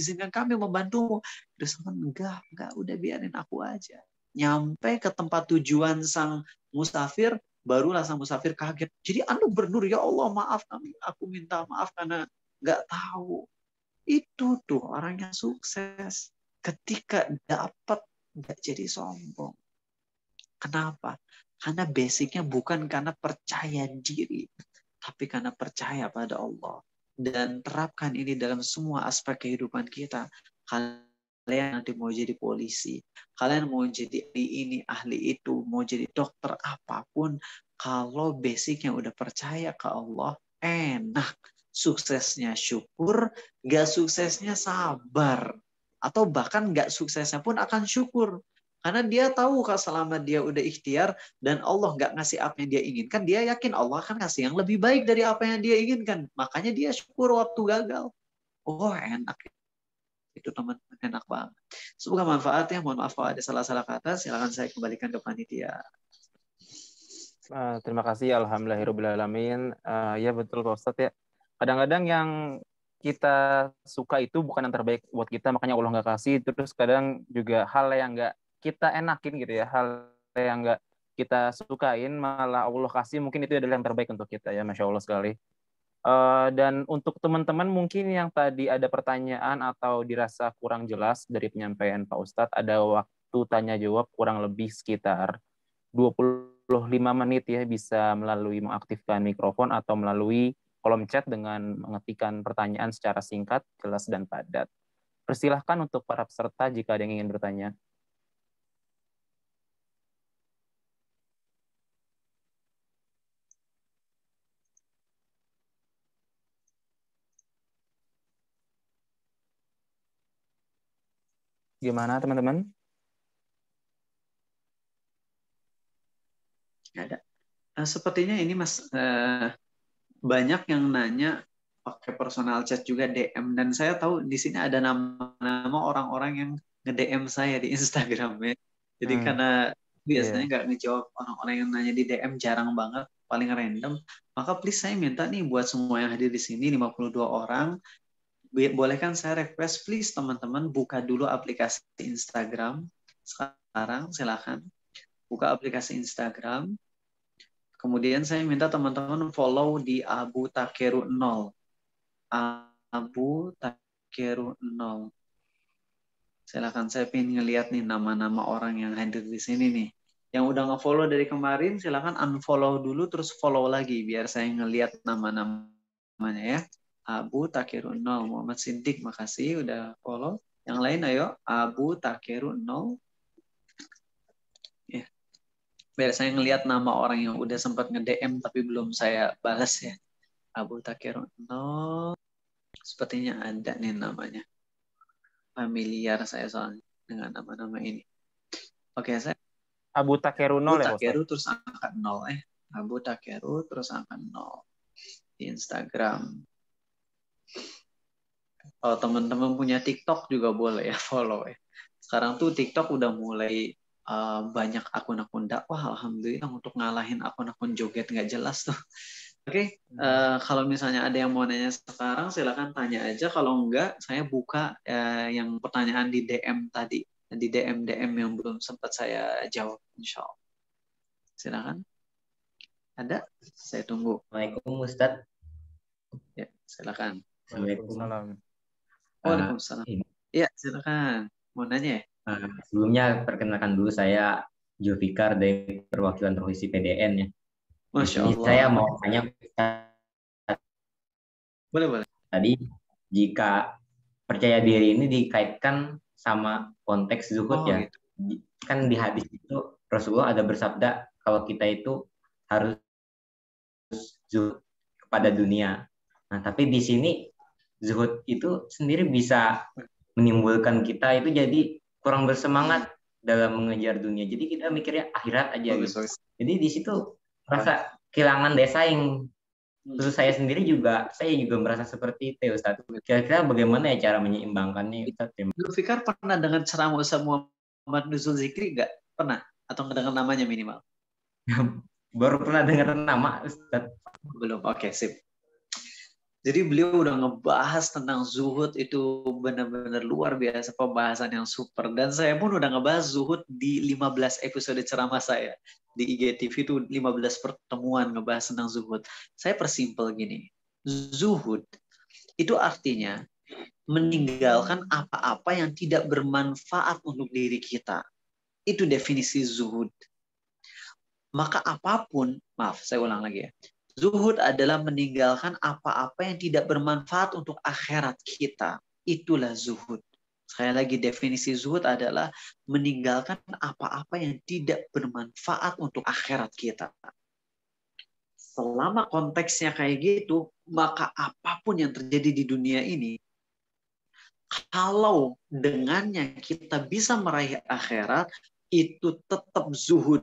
Terus Salman, enggak, udah biarin aku aja. Nyampe ke tempat tujuan sang musafir, barulah sang musafir kaget. Jadi anu gubernur, ya Allah maaf, aku minta maaf karena nggak tahu. Itu tuh orang yang sukses. Ketika dapat, nggak jadi sombong. Kenapa? Karena basicnya bukan karena percaya diri, tapi karena percaya pada Allah. Dan terapkan ini dalam semua aspek kehidupan kita. Kalian nanti mau jadi polisi, kalian mau jadi ini, ahli itu, mau jadi dokter, apapun, kalau basicnya udah percaya ke Allah, enak. Suksesnya syukur, gak suksesnya sabar. Atau bahkan gak suksesnya pun akan syukur. Karena dia tahu kalau selama dia udah ikhtiar dan Allah gak ngasih apa yang dia inginkan, dia yakin Allah akan ngasih yang lebih baik dari apa yang dia inginkan. Makanya dia syukur waktu gagal. Oh enak. itu teman-teman, enak banget. Semoga manfaat ya. Mohon maaf kalau ada salah-salah kata. Silakan saya kembalikan ke panitia. Terima kasih, alhamdulillahirobbilalamin. Ya betul Pak Ustadz ya. Kadang-kadang yang kita suka itu bukan yang terbaik buat kita, makanya Allah nggak kasih. Terus kadang juga hal yang nggak kita enakin gitu ya, hal yang nggak kita sukain malah Allah kasih, mungkin itu adalah yang terbaik untuk kita ya, Masya Allah sekali. Dan untuk teman-teman mungkin yang tadi ada pertanyaan atau dirasa kurang jelas dari penyampaian Pak Ustadz, ada waktu tanya jawab kurang lebih sekitar 25 menit ya, bisa melalui mengaktifkan mikrofon atau melalui kolom chat dengan mengetikkan pertanyaan secara singkat, jelas, dan padat. Persilahkan untuk para peserta jika ada yang ingin bertanya. Gimana teman-teman? Ada. Sepertinya ini Mas, banyak yang nanya pakai personal chat juga DM, dan saya tahu di sini ada nama-nama orang-orang yang nge-DM saya di Instagram ya. Jadi karena biasanya nggak ngejawab orang-orang yang nanya di DM, jarang banget, paling random. Maka please saya minta nih buat semua yang hadir di sini 52 orang, boleh kan saya request please teman-teman buka dulu aplikasi Instagram sekarang, silakan buka aplikasi Instagram. Kemudian saya minta teman-teman follow di Abu Takeru 0. Abu Takeru 0. Silakan, saya pengen ngeliat nih nama-nama orang yang hadir di sini nih. Yang udah nge-follow dari kemarin, silakan unfollow dulu terus follow lagi biar saya ngeliat nama-namanya ya. Abu Takeru 0. Muhammad Siddiq, makasih udah follow. Yang lain ayo, Abu Takeru 0. Ya. Biar saya ngelihat nama orang yang udah sempat nge-DM tapi belum saya balas ya. Abu Takeru 0. Sepertinya ada nih namanya. Familiar saya soalnya dengan nama-nama ini. Oke, saya Abu Takeru 0 ya, Abu Takeru terus angka 0 Abu Takeru terus angka 0 di Instagram. Kalau teman-teman punya TikTok juga boleh ya follow ya. Sekarang tuh TikTok udah mulai banyak akun-akun dakwah, alhamdulillah, untuk ngalahin akun-akun joget nggak jelas tuh. Oke, kalau misalnya ada yang mau nanya sekarang, silakan tanya aja. Kalau enggak, saya buka yang pertanyaan di DM tadi, di DM yang belum sempat saya jawab, insya Allah. Silakan. Ada? Saya tunggu. Assalamualaikum Ustadz. Ya, silakan. Waalaikumsalam. Waalaikumsalam. Iya, silakan. Mau nanya ya? Sebelumnya perkenalkan dulu, saya Zulfikar dari perwakilan Provinsi PDN ya. Masya Allah. Saya mau tanya, boleh. Tadi jika percaya diri ini dikaitkan sama konteks zuhud ya. Gitu. Kan di hadis itu Rasulullah ada bersabda kalau kita itu harus zuhud kepada dunia. Nah, tapi di sini zuhud itu sendiri bisa menimbulkan kita itu jadi kurang bersemangat dalam mengejar dunia. Jadi kita mikirnya akhirat aja gitu. Jadi di situ merasa kehilangan desain. Terus saya sendiri juga, merasa seperti itu, Ustaz. Kira-kira bagaimana ya cara menyeimbangkannya, Ustaz? Zulfikar pernah dengar ceramah Ustaz Muhammad Nuzul Zikri nggak? Pernah? Atau mendengar namanya minimal? Baru pernah dengar nama, Ustaz. Belum, oke, sip. Jadi beliau udah ngebahas tentang zuhud, itu benar-benar luar biasa, pembahasan yang super. Dan saya pun udah ngebahas zuhud di 15 episode ceramah saya. Di IGTV itu 15 pertemuan ngebahas tentang zuhud. Saya persimpel gini, zuhud itu artinya meninggalkan apa-apa yang tidak bermanfaat untuk diri kita. Itu definisi zuhud. Maka apapun, maaf saya ulang lagi ya. Zuhud adalah meninggalkan apa-apa yang tidak bermanfaat untuk akhirat kita. Itulah zuhud. Sekali lagi, definisi zuhud adalah meninggalkan apa-apa yang tidak bermanfaat untuk akhirat kita. Selama konteksnya kayak gitu, maka apapun yang terjadi di dunia ini, kalau dengannya kita bisa meraih akhirat, itu tetap zuhud.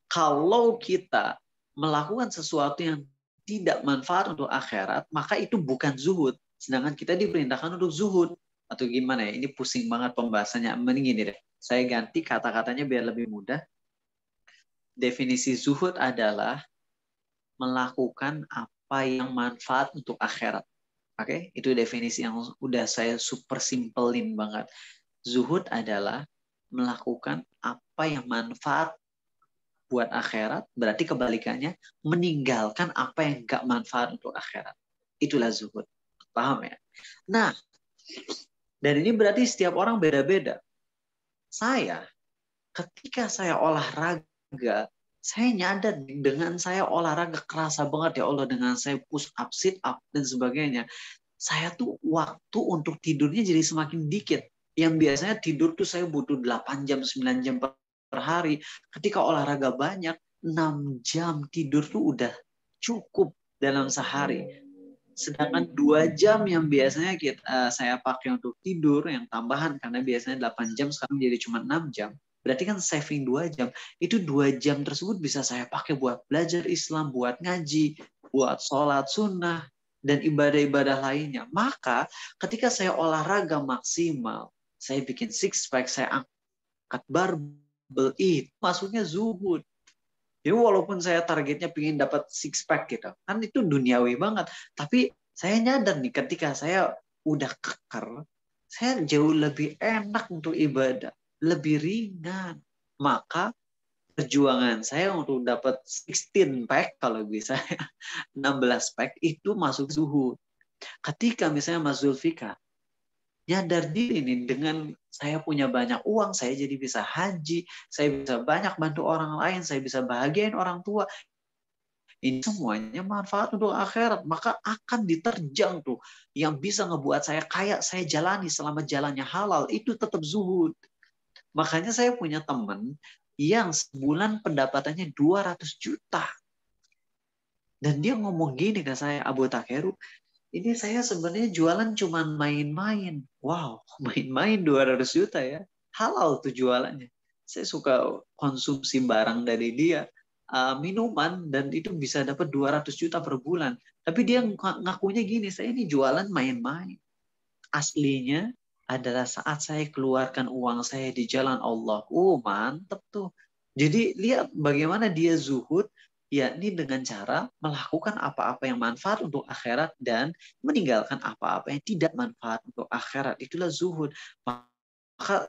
Kalau kita melakukan sesuatu yang tidak manfaat untuk akhirat, maka itu bukan zuhud. Sedangkan kita diperintahkan untuk zuhud. Atau gimana ya, ini pusing banget pembahasannya. Mending gini deh, saya ganti kata-katanya biar lebih mudah. Definisi zuhud adalah melakukan apa yang manfaat untuk akhirat. Oke, itu definisi yang udah saya super simpelin banget. Zuhud adalah melakukan apa yang manfaat buat akhirat, berarti kebalikannya meninggalkan apa yang gak manfaat untuk akhirat. Itulah zuhud. Paham ya? Nah, dan ini berarti setiap orang beda-beda. Saya, ketika saya olahraga, saya nyadar dengan saya olahraga kerasa banget ya Allah, dengan saya push up, sit up, dan sebagainya. Saya tuh waktu untuk tidurnya jadi semakin dikit. Yang biasanya tidur tuh saya butuh 8 jam, 9 jam per hari. Ketika olahraga banyak, 6 jam tidur tuh udah cukup dalam sehari. Sedangkan 2 jam yang biasanya saya pakai untuk tidur, yang tambahan, karena biasanya 8 jam, sekarang jadi cuma 6 jam. Berarti kan saving 2 jam. Itu 2 jam tersebut bisa saya pakai buat belajar Islam, buat ngaji, buat sholat sunnah, dan ibadah-ibadah lainnya. Maka ketika saya olahraga maksimal, saya bikin six pack, saya angkat barbel, itu maksudnya zuhud. Jadi walaupun saya targetnya pengen dapat six pack gitu, kan itu duniawi banget. Tapi saya nyadar nih, ketika saya udah keker, saya jauh lebih enak untuk ibadah, lebih ringan. Maka perjuangan saya untuk dapat 16 pack, kalau bisa 16 pack, itu masuk zuhud. Ketika misalnya Mas Zulfikar nyadar diri nih, dengan saya punya banyak uang, saya jadi bisa haji, saya bisa banyak bantu orang lain, saya bisa bahagiain orang tua. Ini semuanya manfaat untuk akhirat, maka akan diterjang tuh yang bisa ngebuat saya kaya, saya jalani selama jalannya halal, itu tetap zuhud. Makanya saya punya teman yang sebulan pendapatannya 200 juta. Dan dia ngomong gini ke saya, Abu Takeru, ini saya sebenarnya jualan cuma main-main. Wow, main-main 200 juta ya. Halal tuh jualannya. Saya suka konsumsi barang dari dia, minuman, dan itu bisa dapat 200 juta per bulan. Tapi dia ngakunya gini, saya ini jualan main-main. Aslinya adalah saat saya keluarkan uang saya di jalan Allah. Oh, mantep tuh. Jadi lihat bagaimana dia zuhud, yakni dengan cara melakukan apa-apa yang manfaat untuk akhirat dan meninggalkan apa-apa yang tidak manfaat untuk akhirat. Itulah zuhud. Maka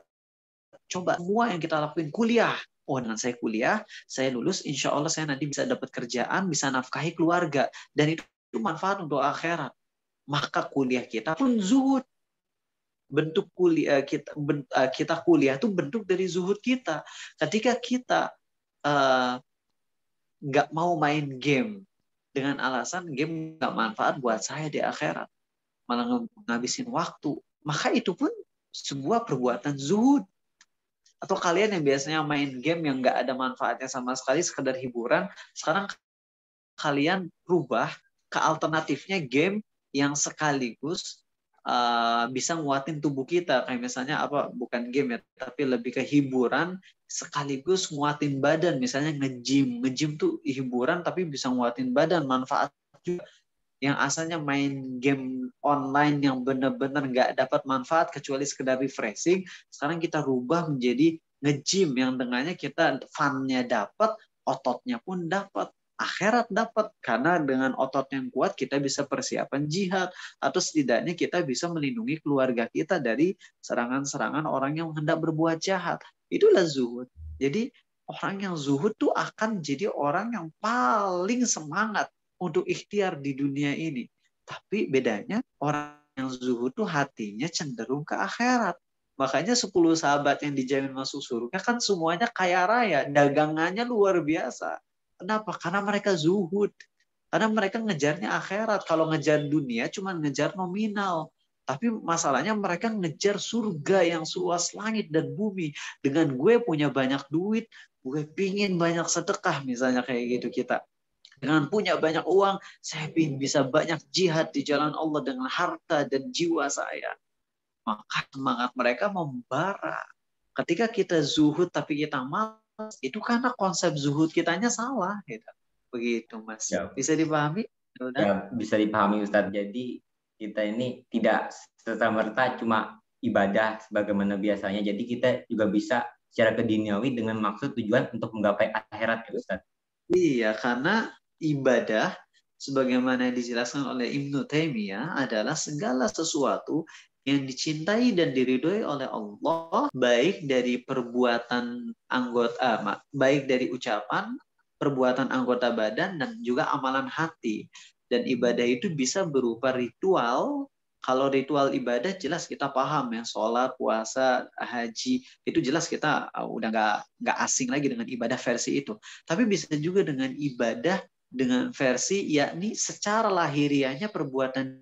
coba semua yang kita lakuin, kuliah. Oh, dengan saya kuliah, saya lulus, insya Allah saya nanti bisa dapat kerjaan, bisa nafkahi keluarga. Dan itu manfaat untuk akhirat. Maka kuliah kita pun zuhud. Bentuk kuliah kita kuliah itu bentuk dari zuhud kita. Ketika kita nggak mau main game dengan alasan game nggak manfaat buat saya di akhirat, malah ngabisin waktu, maka itu pun sebuah perbuatan zuhud. Atau kalian yang biasanya main game yang nggak ada manfaatnya sama sekali, sekedar hiburan, sekarang kalian rubah ke alternatifnya game yang sekaligus bisa nguatin tubuh kita, kayak misalnya bukan game ya, tapi lebih ke hiburan sekaligus nguatin badan, misalnya nge-gym tuh hiburan tapi bisa nguatin badan, manfaat juga. Yang asalnya main game online yang benar-benar nggak dapat manfaat kecuali sekedar refreshing, sekarang kita rubah menjadi nge-gym yang dengannya kita fun-nya dapat, ototnya pun dapat, akhirat dapat, karena dengan otot yang kuat kita bisa persiapan jihad, atau setidaknya kita bisa melindungi keluarga kita dari serangan-serangan orang yang hendak berbuat jahat. Itulah zuhud. Jadi orang yang zuhud tuh akan jadi orang yang paling semangat untuk ikhtiar di dunia ini. Tapi bedanya orang yang zuhud tuh hatinya cenderung ke akhirat. Makanya 10 sahabat yang dijamin masuk surga kan semuanya kaya raya, dagangannya luar biasa. Kenapa? Karena mereka zuhud. Karena mereka ngejarnya akhirat. Kalau ngejar dunia cuma ngejar nominal. Tapi masalahnya mereka ngejar surga yang seluas langit dan bumi. Dengan gue punya banyak duit, gue pingin banyak sedekah, misalnya kayak gitu kita. Dengan punya banyak uang, saya pingin bisa banyak jihad di jalan Allah dengan harta dan jiwa saya. Maka semangat mereka membara. Ketika kita zuhud tapi kita malas, itu karena konsep zuhud kitanya salah, gitu. Begitu, Mas. Ya. Bisa dipahami? Ya, bisa dipahami, Ustadz. Jadi kita ini tidak serta-merta cuma ibadah sebagaimana biasanya. Jadi kita juga bisa secara keduniawi dengan maksud tujuan untuk menggapai akhirat ya Ustaz. Iya, karena ibadah sebagaimana dijelaskan oleh Ibnu Taimiyah adalah segala sesuatu yang dicintai dan diridhoi oleh Allah, baik dari perbuatan anggota, baik dari ucapan, perbuatan anggota badan, dan juga amalan hati. Dan ibadah itu bisa berupa ritual. Kalau ritual ibadah jelas kita paham ya, sholat, puasa, haji, itu jelas kita udah nggak asing lagi dengan ibadah versi itu. Tapi bisa juga dengan ibadah dengan versi yakni secara lahiriahnya perbuatan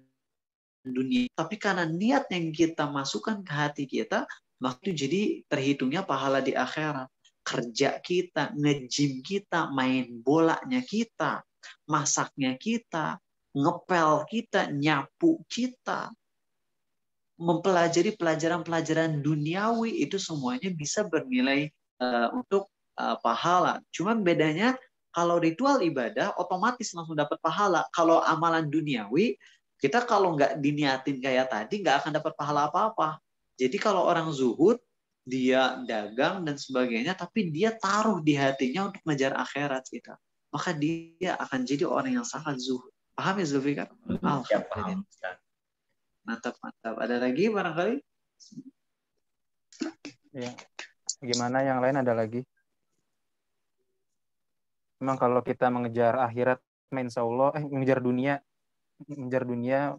dunia. Tapi karena niat yang kita masukkan ke hati kita, maka itu jadi terhitungnya pahala di akhirat. Kerja kita, nge-gym kita, main bolanya kita, masaknya kita, ngepel kita, nyapu kita, mempelajari pelajaran-pelajaran duniawi, itu semuanya bisa bernilai untuk pahala. Cuman bedanya kalau ritual ibadah otomatis langsung dapat pahala. Kalau amalan duniawi, kita kalau nggak diniatin kayak tadi nggak akan dapat pahala apa-apa. Jadi kalau orang zuhud, dia dagang dan sebagainya, tapi dia taruh di hatinya untuk ngejar akhirat kita, maka dia akan jadi orang yang sangat zuhud. Paham ya Zulfikar? Ya, paham. Mantap, mantap. Ada lagi barangkali? Ya. Gimana yang lain ada lagi? Memang kalau kita mengejar akhirat, insya Allah, mengejar dunia,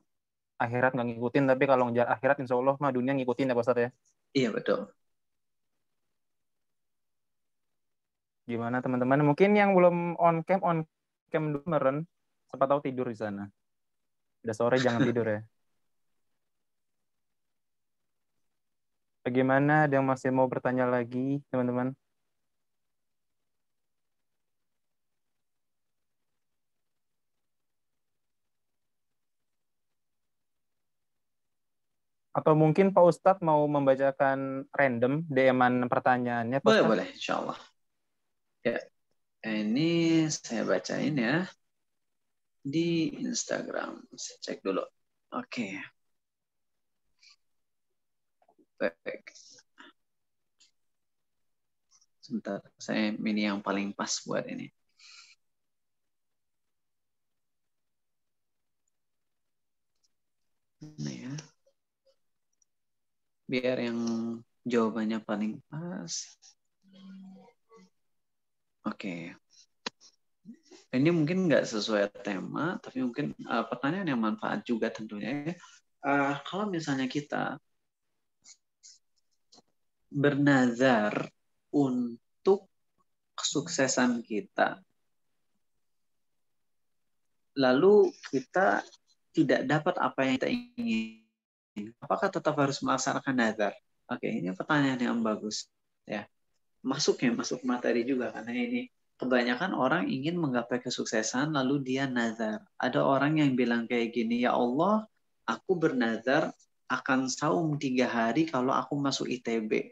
akhirat nggak ngikutin. Tapi kalau ngejar akhirat, insya Allah mah dunia ngikutin ya Pak Ustadz ya? Iya, betul. Gimana teman-teman? Mungkin yang belum on cam dulu meren. Siapa tahu tidur di sana. Udah sore jangan tidur ya. Bagaimana? Ada yang masih mau bertanya lagi, teman-teman? Atau mungkin Pak Ustadz mau membacakan random DM-an pertanyaannya, Pak Boleh, Ustadz? boleh. Insya Allah. Ya, ini saya bacain ya di Instagram. Saya cek dulu. Oke. Baik. Sebentar, saya milih yang paling pas buat ini. Ini ya. Biar yang jawabannya paling pas. Oke. Ini mungkin nggak sesuai tema, tapi mungkin pertanyaan yang manfaat juga tentunya. Kalau misalnya kita bernazar untuk kesuksesan kita, lalu kita tidak dapat apa yang kita ingin, apakah tetap harus melaksanakan nazar? Oke, ini pertanyaan yang bagus ya. Masuk materi juga, karena ini kebanyakan orang ingin menggapai kesuksesan lalu dia nazar. Ada orang yang bilang kayak gini, ya Allah, aku bernazar akan saum 3 hari kalau aku masuk ITB.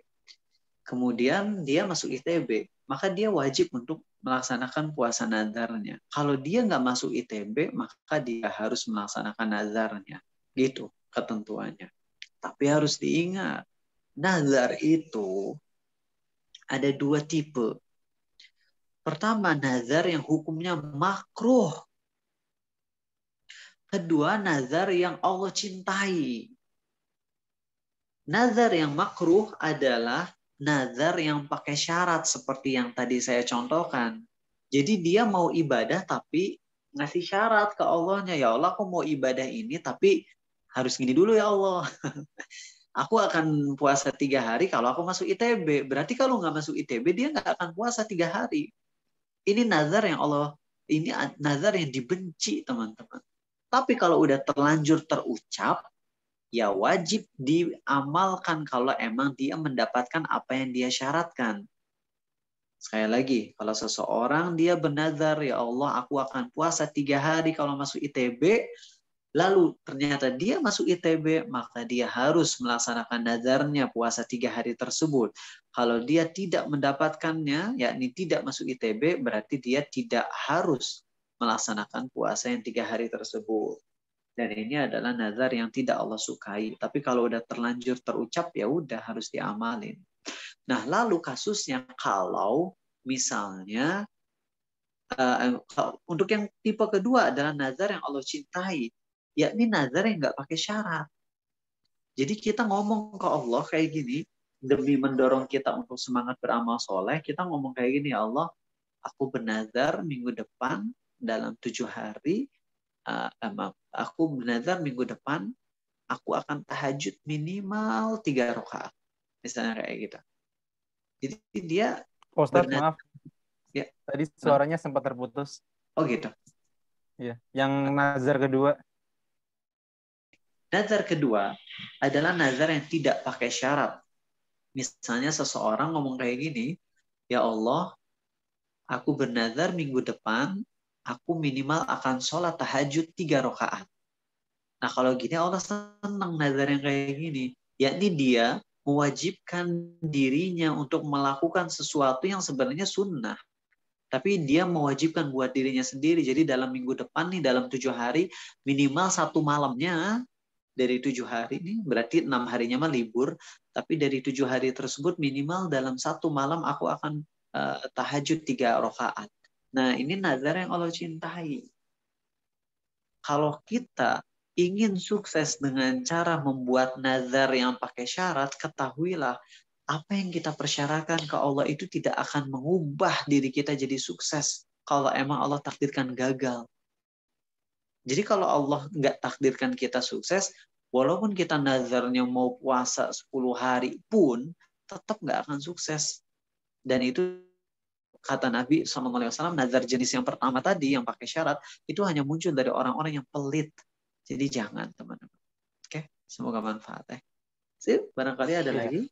Kemudian dia masuk ITB, maka dia wajib untuk melaksanakan puasa nazarnya. Kalau dia nggak masuk ITB, maka dia harus melaksanakan nazarnya. Gitu ketentuannya. Tapi harus diingat, nazar itu ada 2 tipe. Pertama, nazar yang hukumnya makruh. Kedua, nazar yang Allah cintai. Nazar yang makruh adalah nazar yang pakai syarat seperti yang tadi saya contohkan. Jadi dia mau ibadah tapi ngasih syarat ke Allahnya. Ya Allah, aku mau ibadah ini tapi harus gini dulu ya Allah. Aku akan puasa 3 hari kalau aku masuk ITB. Berarti kalau nggak masuk ITB, dia nggak akan puasa 3 hari. Ini nazar yang ini nazar yang dibenci, teman-teman. Tapi kalau udah terlanjur terucap, ya wajib diamalkan kalau emang dia mendapatkan apa yang dia syaratkan. Sekali lagi, kalau seseorang dia bernazar, ya Allah, aku akan puasa 3 hari kalau masuk ITB, lalu ternyata dia masuk ITB, maka dia harus melaksanakan nazarnya puasa 3 hari tersebut. Kalau dia tidak mendapatkannya, yakni tidak masuk ITB, berarti dia tidak harus melaksanakan puasa yang 3 hari tersebut. Dan ini adalah nazar yang tidak Allah sukai. Tapi kalau udah terlanjur terucap, ya udah harus diamalin. Nah, lalu kasusnya kalau misalnya untuk yang tipe kedua adalah nazar yang Allah cintai, yakni nazar yang nggak pakai syarat. Jadi kita ngomong ke Allah kayak gini, demi mendorong kita untuk semangat beramal soleh, kita ngomong kayak gini, ya Allah, aku bernazar minggu depan dalam 7 hari, aku bernazar minggu depan aku akan tahajud minimal 3 rakaat, misalnya kayak gitu. Jadi dia Ustadz, maaf, ya, tadi suaranya sempat terputus. Oh gitu. Ya, yang nazar kedua. Nazar kedua adalah nazar yang tidak pakai syarat. Misalnya seseorang ngomong kayak gini, ya Allah, aku bernazar minggu depan aku minimal akan sholat tahajud 3 rakaat. Nah kalau gini Allah senang nazar yang kayak gini. Yakni dia mewajibkan dirinya untuk melakukan sesuatu yang sebenarnya sunnah. Tapi dia mewajibkan buat dirinya sendiri. Jadi dalam minggu depan nih, dalam 7 hari, minimal 1 malamnya dari 7 hari ini, berarti 6 harinya mah libur. Tapi dari 7 hari tersebut minimal dalam 1 malam aku akan tahajud 3 rakaat. Nah, ini nazar yang Allah cintai. Kalau kita ingin sukses dengan cara membuat nazar yang pakai syarat, ketahuilah apa yang kita persyaratkan ke Allah itu tidak akan mengubah diri kita jadi sukses kalau emang Allah takdirkan gagal. Jadi kalau Allah nggak takdirkan kita sukses, walaupun kita nazarnya mau puasa 10 hari pun, tetap nggak akan sukses. Dan itu kata Nabi SAW, nazar jenis yang pertama tadi, yang pakai syarat, itu hanya muncul dari orang-orang yang pelit. Jadi jangan, teman-teman. Oke, semoga manfaat. Sip, barangkali ada lagi.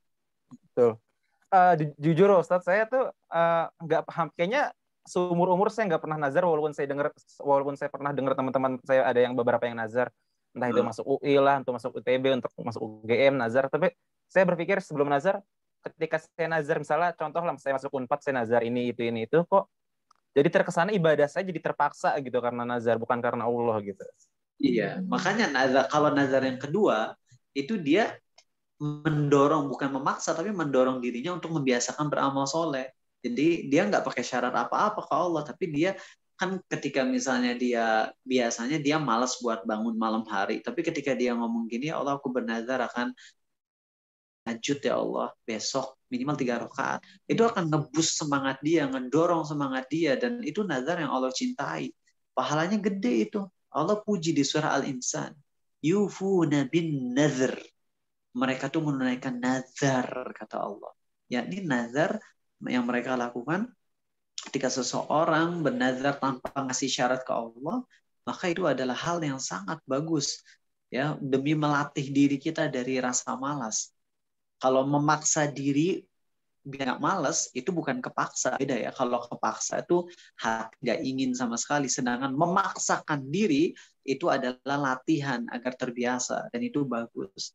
Betul. Jujur Ustadz, saya tuh nggak paham. Kayaknya seumur-umur saya nggak pernah nazar, walaupun saya pernah dengar teman-teman saya ada yang beberapa yang nazar. Entah itu masuk UI lah, untuk masuk UTB, untuk masuk UGM, nazar. Tapi saya berpikir sebelum nazar, ketika saya nazar, misalnya contoh lah, saya masuk Unpad, saya nazar ini, itu, kok jadi terkesan ibadah saya jadi terpaksa gitu karena nazar, bukan karena Allah gitu. Iya, makanya kalau nazar yang kedua, itu dia mendorong, bukan memaksa, tapi mendorong dirinya untuk membiasakan beramal soleh. Jadi dia nggak pakai syarat apa-apa ke Allah, tapi dia kan ketika misalnya biasanya dia malas buat bangun malam hari, tapi ketika dia ngomong gini, ya Allah, aku bernazar akan tahajud ya Allah besok minimal 3 rakaat, itu akan ngebus semangat dia, ngedorong semangat dia, dan itu nazar yang Allah cintai, pahalanya gede itu. Allah puji di surah Al-Insan, yufuna bin nazar, mereka tuh menunaikan nazar, kata Allah, yakni nazar yang mereka lakukan ketika seseorang bernazar tanpa ngasih syarat ke Allah, maka itu adalah hal yang sangat bagus ya, demi melatih diri kita dari rasa malas. Kalau memaksa diri biar malas, itu bukan kepaksa, beda ya. Kalau kepaksa itu nggak ingin sama sekali, sedangkan memaksakan diri itu adalah latihan agar terbiasa, dan itu bagus.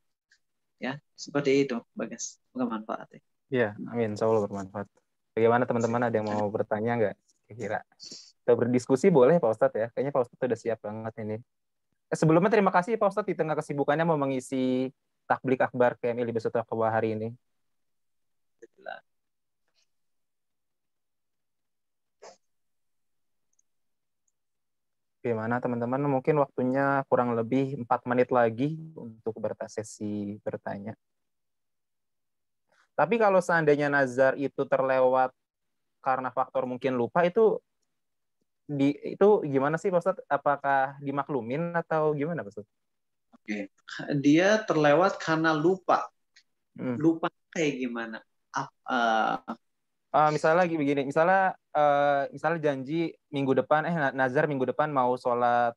Ya, seperti itu, Bagas. Semoga manfaat. Iya, amin. Insya Allah bermanfaat. Bagaimana teman-teman, ada yang mau bertanya nggak? Kira-kira kita berdiskusi boleh Pak Ustadz ya. Kayaknya Pak Ustadz udah siap banget ini. Sebelumnya terima kasih Pak Ustadz di tengah kesibukannya mau mengisi Takblik Akbar KMI Libasul Taqwa hari ini. Gimana teman-teman, mungkin waktunya kurang lebih 4 menit lagi untuk sesi bertanya. Tapi kalau seandainya nazar itu terlewat karena faktor mungkin lupa, itu gimana sih Pak Ustadz? Apakah dimaklumin atau gimana Pak Ustadz? Oke. Dia terlewat karena lupa. Lupa kayak gimana? Misalnya begini, misalnya janji minggu depan, nazar minggu depan mau sholat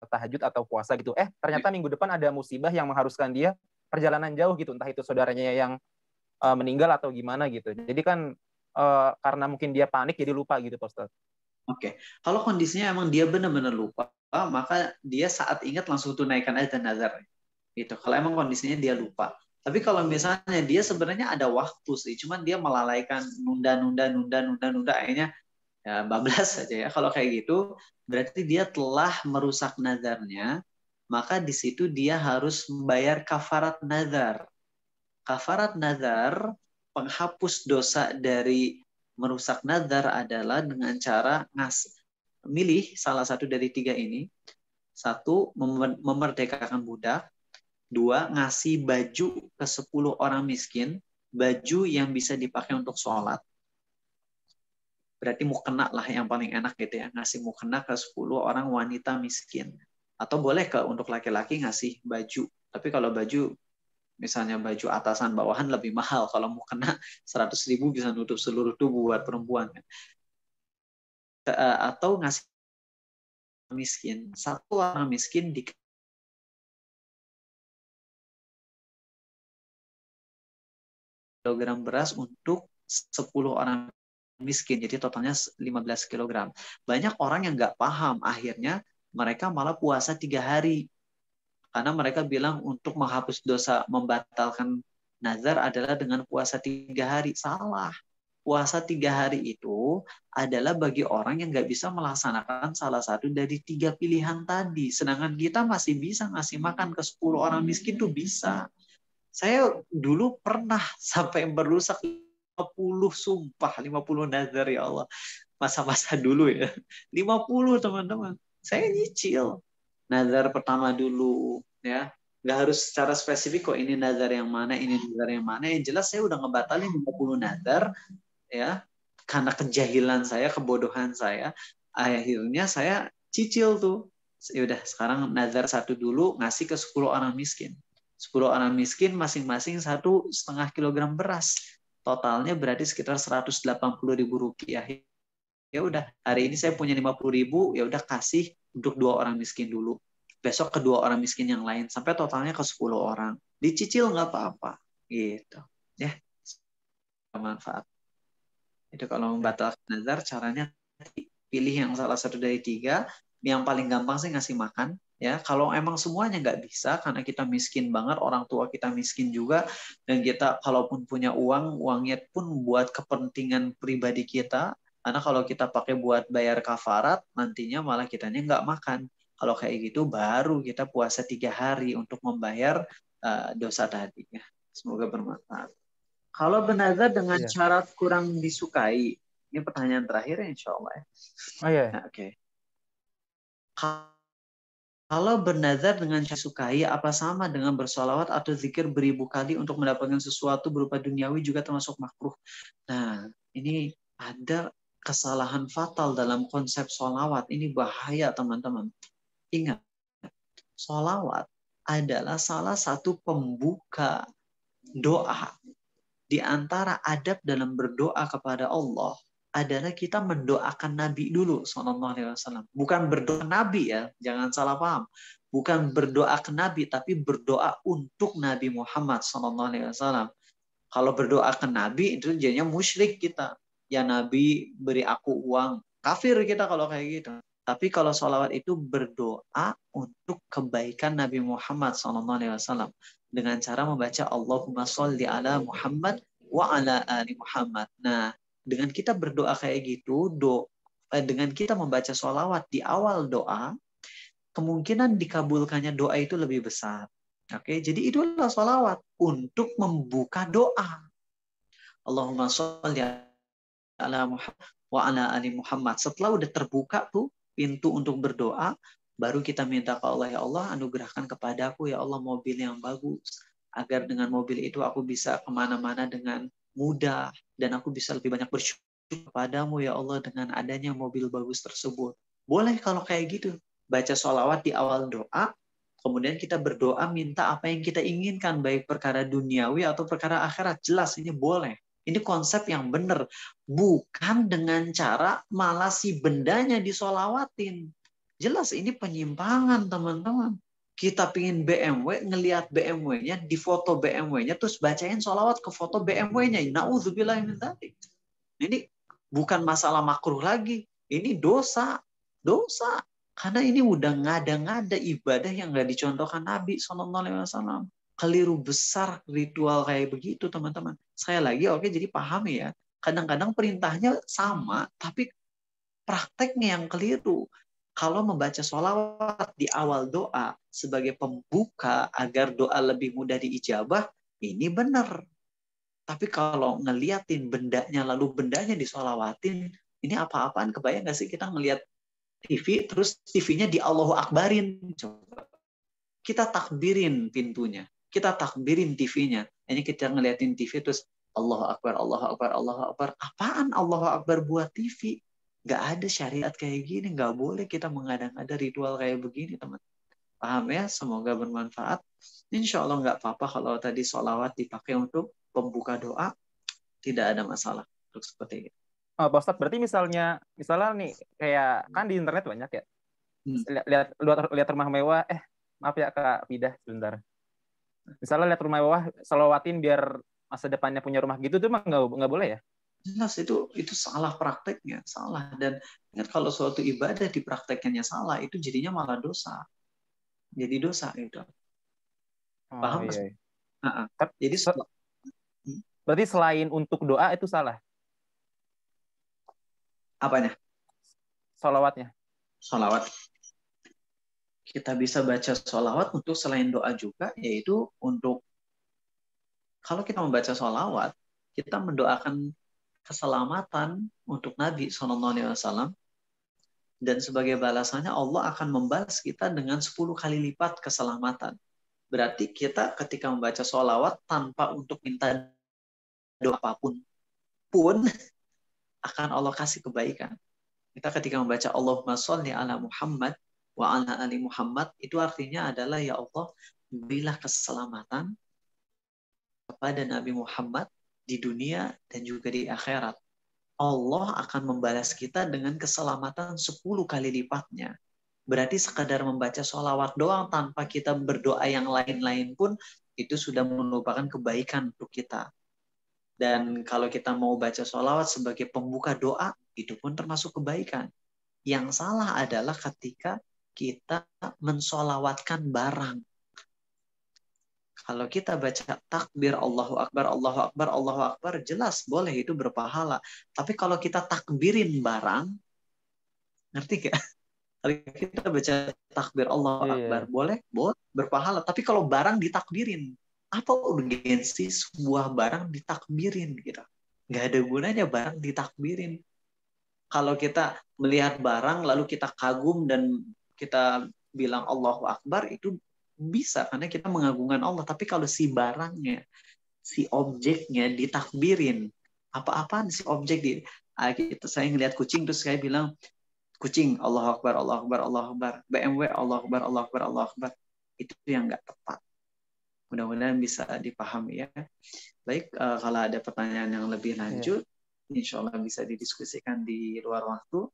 tahajud atau puasa gitu. Ternyata minggu depan ada musibah yang mengharuskan dia perjalanan jauh gitu, entah itu saudaranya yang meninggal atau gimana gitu. Jadi kan karena mungkin dia panik jadi lupa gitu Pak Ustadz. Oke. Kalau kondisinya emang dia benar-benar lupa, maka dia saat ingat langsung tunaikan aja nazar. Gitu. Kalau emang kondisinya dia lupa. Tapi kalau misalnya dia sebenarnya ada waktu sih, cuman dia melalaikan, nunda, akhirnya ya bablas saja ya. Kalau kayak gitu berarti dia telah merusak nazarnya, maka di situ dia harus membayar kafarat nazar. Kafarat nazar, penghapus dosa dari merusak nazar adalah dengan cara milih salah satu dari 3 ini. 1, memerdekakan budak. 2, ngasih baju ke 10 orang miskin, baju yang bisa dipakai untuk sholat. Berarti mukena lah yang paling enak gitu ya, ngasih mukena ke 10 orang wanita miskin. Atau boleh untuk laki-laki ngasih baju. Tapi kalau baju, misalnya baju atasan bawahan lebih mahal. Kalau mukena 100.000 bisa nutup seluruh tubuh buat perempuan. Atau ngasih miskin. 1 orang miskin di kilogram beras untuk 10 orang miskin. Jadi totalnya 15 kg. Banyak orang yang nggak paham. Akhirnya mereka malah puasa 3 hari. Karena mereka bilang untuk menghapus dosa, membatalkan nazar adalah dengan puasa 3 hari. Salah. Puasa 3 hari itu adalah bagi orang yang nggak bisa melaksanakan salah satu dari 3 pilihan tadi. Sedangkan kita masih bisa ngasih makan ke 10 orang miskin tuh bisa. Saya dulu pernah sampai berusak 50, sumpah 50 nazar ya Allah. Masa-masa dulu ya. 50 teman-teman. Saya nyicil. Nazar pertama dulu ya. Nggak harus secara spesifik kok ini nazar yang mana, ini nazar yang mana. Yang jelas saya udah ngebatalin 50 nazar ya. Karena kejahilan saya, kebodohan saya, akhirnya saya cicil tuh. Ya udah sekarang nazar 1 dulu, ngasih ke 10 orang miskin. 10 orang miskin masing-masing 1,5 kilogram beras. Totalnya berarti sekitar 180.000 rupiah. Ya udah, hari ini saya punya 50.000, ya udah kasih untuk 2 orang miskin dulu. Besok ke 2 orang miskin yang lain sampai totalnya ke 10 orang. Dicicil nggak apa-apa. Gitu. Ya. Bermanfaat. Itu kalau membatalkan nazar caranya pilih yang salah satu dari 3. Yang paling gampang sih ngasih makan. Ya, kalau emang semuanya nggak bisa karena kita miskin banget, orang tua kita miskin juga, dan kita kalaupun punya uang, uangnya pun buat kepentingan pribadi kita, karena kalau kita pakai buat bayar kafarat, nantinya malah kitanya nggak makan. Kalau kayak gitu, baru kita puasa 3 hari untuk membayar dosa tadi. Ya. Semoga bermanfaat. Kalau bernazar dengan syarat kurang disukai, ini pertanyaan terakhir ya, insya Allah. Ya. Oh iya. Nah, oke. Kalau bernazar dengan disukai, apa sama dengan bersolawat atau zikir beribu kali untuk mendapatkan sesuatu berupa duniawi juga termasuk makruh? Nah, ini ada kesalahan fatal dalam konsep solawat. Ini bahaya, teman-teman. Ingat, solawat adalah salah satu pembuka doa. Di antara adab dalam berdoa kepada Allah adalah kita mendoakan Nabi dulu, SAW. Bukan berdoa Nabi ya, jangan salah paham. Bukan berdoa ke Nabi, tapi berdoa untuk Nabi Muhammad SAW. Kalau berdoa ke Nabi itu jadinya musyrik kita. Ya Nabi beri aku uang, kafir kita kalau kayak gitu. Tapi kalau sholawat itu berdoa untuk kebaikan Nabi Muhammad SAW dengan cara membaca Allahumma sholli ala Muhammad wa ala ali Muhammad. Nah, dengan kita berdoa kayak gitu, dengan kita membaca sholawat di awal doa, kemungkinan dikabulkannya doa itu lebih besar. Oke, jadi itu adalah sholawat untuk membuka doa. Allahumma sholli ala Muhammad wa ala ali Muhammad. Setelah udah terbuka tuh pintu untuk berdoa, baru kita minta ke Allah, ya Allah anugerahkan kepadaku ya Allah mobil yang bagus, agar dengan mobil itu aku bisa kemana-mana dengan mudah, dan aku bisa lebih banyak bersyukur kepadamu ya Allah dengan adanya mobil bagus tersebut. Boleh kalau kayak gitu, baca sholawat di awal doa, kemudian kita berdoa minta apa yang kita inginkan, baik perkara duniawi atau perkara akhirat. Jelas ini boleh. Ini konsep yang benar. Bukan dengan cara malah si bendanya disolawatin. Jelas ini penyimpangan, teman-teman. Kita pingin BMW, ngelihat BMW-nya, di foto BMW-nya, terus bacain sholawat ke foto BMW-nya. Na'udzubillah min dzalik. Ini bukan masalah makruh lagi. Ini dosa. Dosa. Karena ini udah ngada-ngada ibadah yang nggak dicontohkan Nabi SAW. Keliru besar ritual kayak begitu, teman-teman. Sekali lagi, oke, jadi pahami ya. Kadang-kadang perintahnya sama, tapi prakteknya yang keliru. Kalau membaca sholawat di awal doa sebagai pembuka agar doa lebih mudah diijabah, ini benar. Tapi kalau ngeliatin bendanya, lalu bendanya disolawatin, ini apa-apaan? Kebayang nggak sih kita ngeliat TV, terus TV-nya di Allahu Akbarin? Coba. Kita takbirin pintunya. Kita takbirin TV-nya. Ini kita ngeliatin TV, terus Allahu Akbar, Allahu Akbar, Allahu Akbar. Apaan Allahu Akbar buat TV? Nggak ada syariat kayak gini. Nggak boleh kita mengada-ngada ritual kayak begini, teman. Paham ya? Semoga bermanfaat. Insya Allah nggak apa-apa kalau tadi sholawat dipakai untuk pembuka doa. Tidak ada masalah untuk seperti itu. Oh, Pak Ustadz, berarti misalnya nih kayak kan di internet banyak ya. Lihat rumah mewah, maaf ya Kak Fidah sebentar. Misalnya lihat rumah mewah, selawatin biar masa depannya punya rumah gitu tuh mah nggak boleh ya? Jelas itu salah prakteknya, salah. Dan ingat kalau suatu ibadah dipraktekannya salah, itu jadinya malah dosa. Jadi dosa itu. Paham? Iya. Jadi berarti selain untuk doa itu salah? Apanya? Sholawatnya. Sholawat. Kita bisa baca sholawat untuk selain doa juga, yaitu untuk kalau kita membaca sholawat, kita mendoakan keselamatan untuk Nabi SAW, dan sebagai balasannya Allah akan membalas kita dengan 10 kali lipat keselamatan. Berarti kita ketika membaca sholawat tanpa untuk minta doa apapun pun akan Allah kasih kebaikan. Kita ketika membaca Allahumma sholli ala Muhammad wa ala ali Muhammad, itu artinya adalah ya Allah, berilah keselamatan kepada Nabi Muhammad di dunia dan juga di akhirat. Allah akan membalas kita dengan keselamatan 10 kali lipatnya. Berarti sekadar membaca sholawat doang tanpa kita berdoa yang lain-lain pun itu sudah merupakan kebaikan untuk kita. Dan kalau kita mau baca sholawat sebagai pembuka doa, itu pun termasuk kebaikan. Yang salah adalah ketika kita mensholawatkan barang. Kalau kita baca takbir Allahu Akbar, Allahu Akbar, Allahu Akbar, jelas boleh itu berpahala. Tapi kalau kita takbirin barang, ngerti gak? Kalau kita baca takbir Allahu Akbar, boleh berpahala. Tapi kalau barang ditakbirin, apa urgensi sebuah barang ditakbirin? Gitu. Nggak ada gunanya barang ditakbirin. Kalau kita melihat barang, lalu kita kagum dan kita bilang Allahu Akbar, itu bisa karena kita mengagungkan Allah. Tapi kalau si barangnya, si objeknya ditakbirin, apa-apaan si objek saya ngelihat kucing terus saya bilang kucing Allahu Akbar, Allahu Akbar, Allahu Akbar, BMW Allahu Akbar, Allahu Akbar, Allahu Akbar, itu yang nggak tepat. Mudah-mudahan bisa dipahami ya. Baik, kalau ada pertanyaan yang lebih lanjut, insya Allah bisa didiskusikan di luar waktu.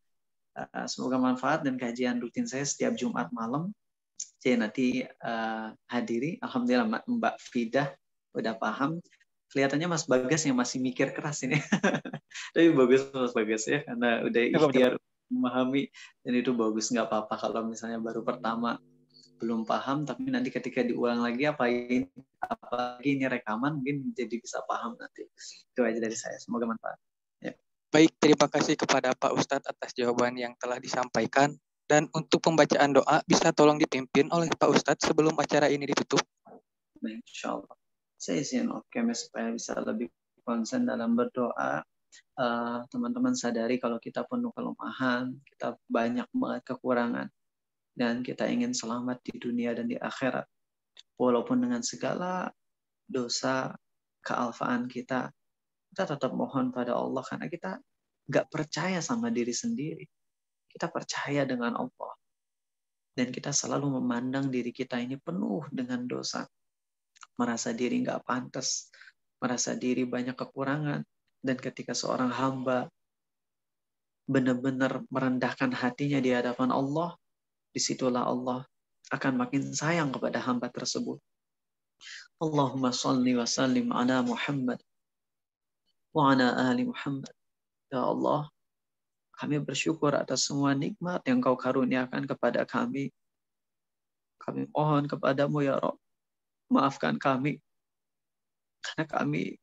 Semoga manfaat, dan kajian rutin saya setiap Jumat malam. Jadi nanti hadiri. Alhamdulillah Mbak Fidah udah paham. Kelihatannya Mas Bagas yang masih mikir keras ini. Tapi bagus Mas Bagas ya, karena udah ikhtiar memahami, dan itu bagus. Nggak apa-apa kalau misalnya baru pertama belum paham, tapi nanti ketika diulang lagi apalagi ini rekaman mungkin jadi bisa paham nanti. Itu aja dari saya. Semoga manfaat. Ya. Baik, terima kasih kepada Pak Ustadz atas jawaban yang telah disampaikan. Dan untuk pembacaan doa bisa tolong dipimpin oleh Pak Ustadz sebelum acara ini ditutup. Baik, insya Allah. Saya izin supaya bisa lebih konsen dalam berdoa. Teman-teman sadari kalau kita penuh kelemahan, kita banyak banget kekurangan, dan kita ingin selamat di dunia dan di akhirat. Walaupun dengan segala dosa, kealfaan kita tetap mohon pada Allah, karena kita nggak percaya sama diri sendiri. Kita percaya dengan Allah. Dan kita selalu memandang diri kita ini penuh dengan dosa. Merasa diri nggak pantas. Merasa diri banyak kekurangan. Dan ketika seorang hamba benar-benar merendahkan hatinya di hadapan Allah, disitulah Allah akan makin sayang kepada hamba tersebut. Allahumma salli wa sallim ala Muhammad wa ala ali Muhammad. Ya Allah, kami bersyukur atas semua nikmat yang Kau karuniakan kepada kami. Kami mohon kepadamu ya Rabb, maafkan kami. Karena kami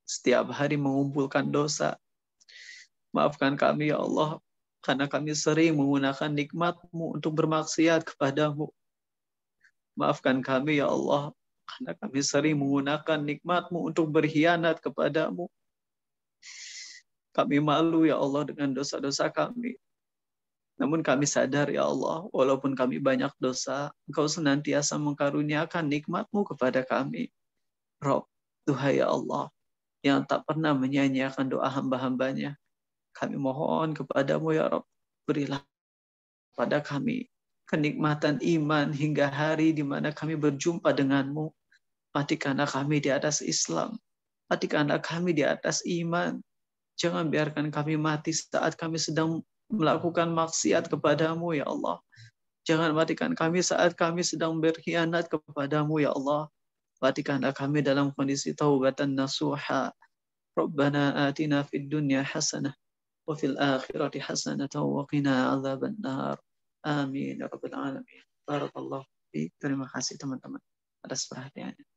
setiap hari mengumpulkan dosa. Maafkan kami ya Allah, karena kami sering menggunakan nikmat-Mu untuk bermaksiat kepadamu. Maafkan kami ya Allah, karena kami sering menggunakan nikmat-Mu untuk berkhianat kepadamu. Kami malu ya Allah dengan dosa-dosa kami. Namun kami sadar ya Allah, walaupun kami banyak dosa, Engkau senantiasa mengkaruniakan nikmat-Mu kepada kami. Rob, Tuhan ya Allah, yang tak pernah menyanyiakan doa hamba-hambanya. Kami mohon kepadamu ya Rob, berilah pada kami kenikmatan iman hingga hari di mana kami berjumpa denganmu. Matikanlah kami di atas Islam. Matikanlah kami di atas iman. Jangan biarkan kami mati saat kami sedang melakukan maksiat kepadamu, ya Allah. Jangan matikan kami saat kami sedang berkhianat kepadamu, ya Allah. Matikanlah kami dalam kondisi taubatan nasuha. Rabbana atina fid dunya hasanah wa fil akhirati hasanah wa qina adzabannar. Amin ya rabbal alamin. Barakallahu fiik. Terima kasih teman-teman atas perhatiannya.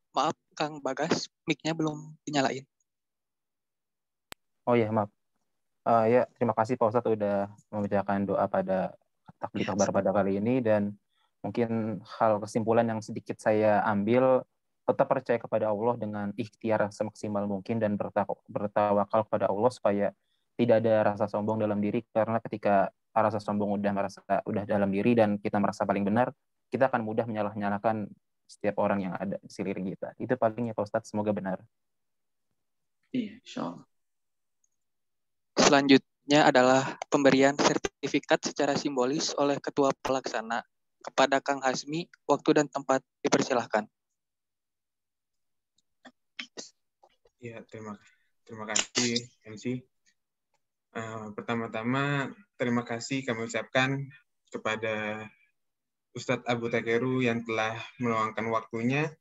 Maaf, Kang Bagas, mic-nya belum dinyalain. Oh ya, maaf. Ya, terima kasih Pak Ustadz udah membacakan doa pada takbir akbar pada kali ini, dan mungkin hal kesimpulan yang sedikit saya ambil, tetap percaya kepada Allah dengan ikhtiar semaksimal mungkin dan bertawakal kepada Allah supaya tidak ada rasa sombong dalam diri, karena ketika rasa sombong udah dalam diri dan kita merasa paling benar, kita akan mudah menyalahkan setiap orang yang ada di sekeliling kita. Itu palingnya Pak Ustadz, semoga benar. Iya, insyaallah. Selanjutnya adalah pemberian sertifikat secara simbolis oleh Ketua Pelaksana kepada Kang Hasmi. Waktu dan tempat dipersilahkan. Ya, terima kasih MC. Pertama-tama terima kasih kami ucapkan kepada Ustadz Abu Takeru yang telah meluangkan waktunya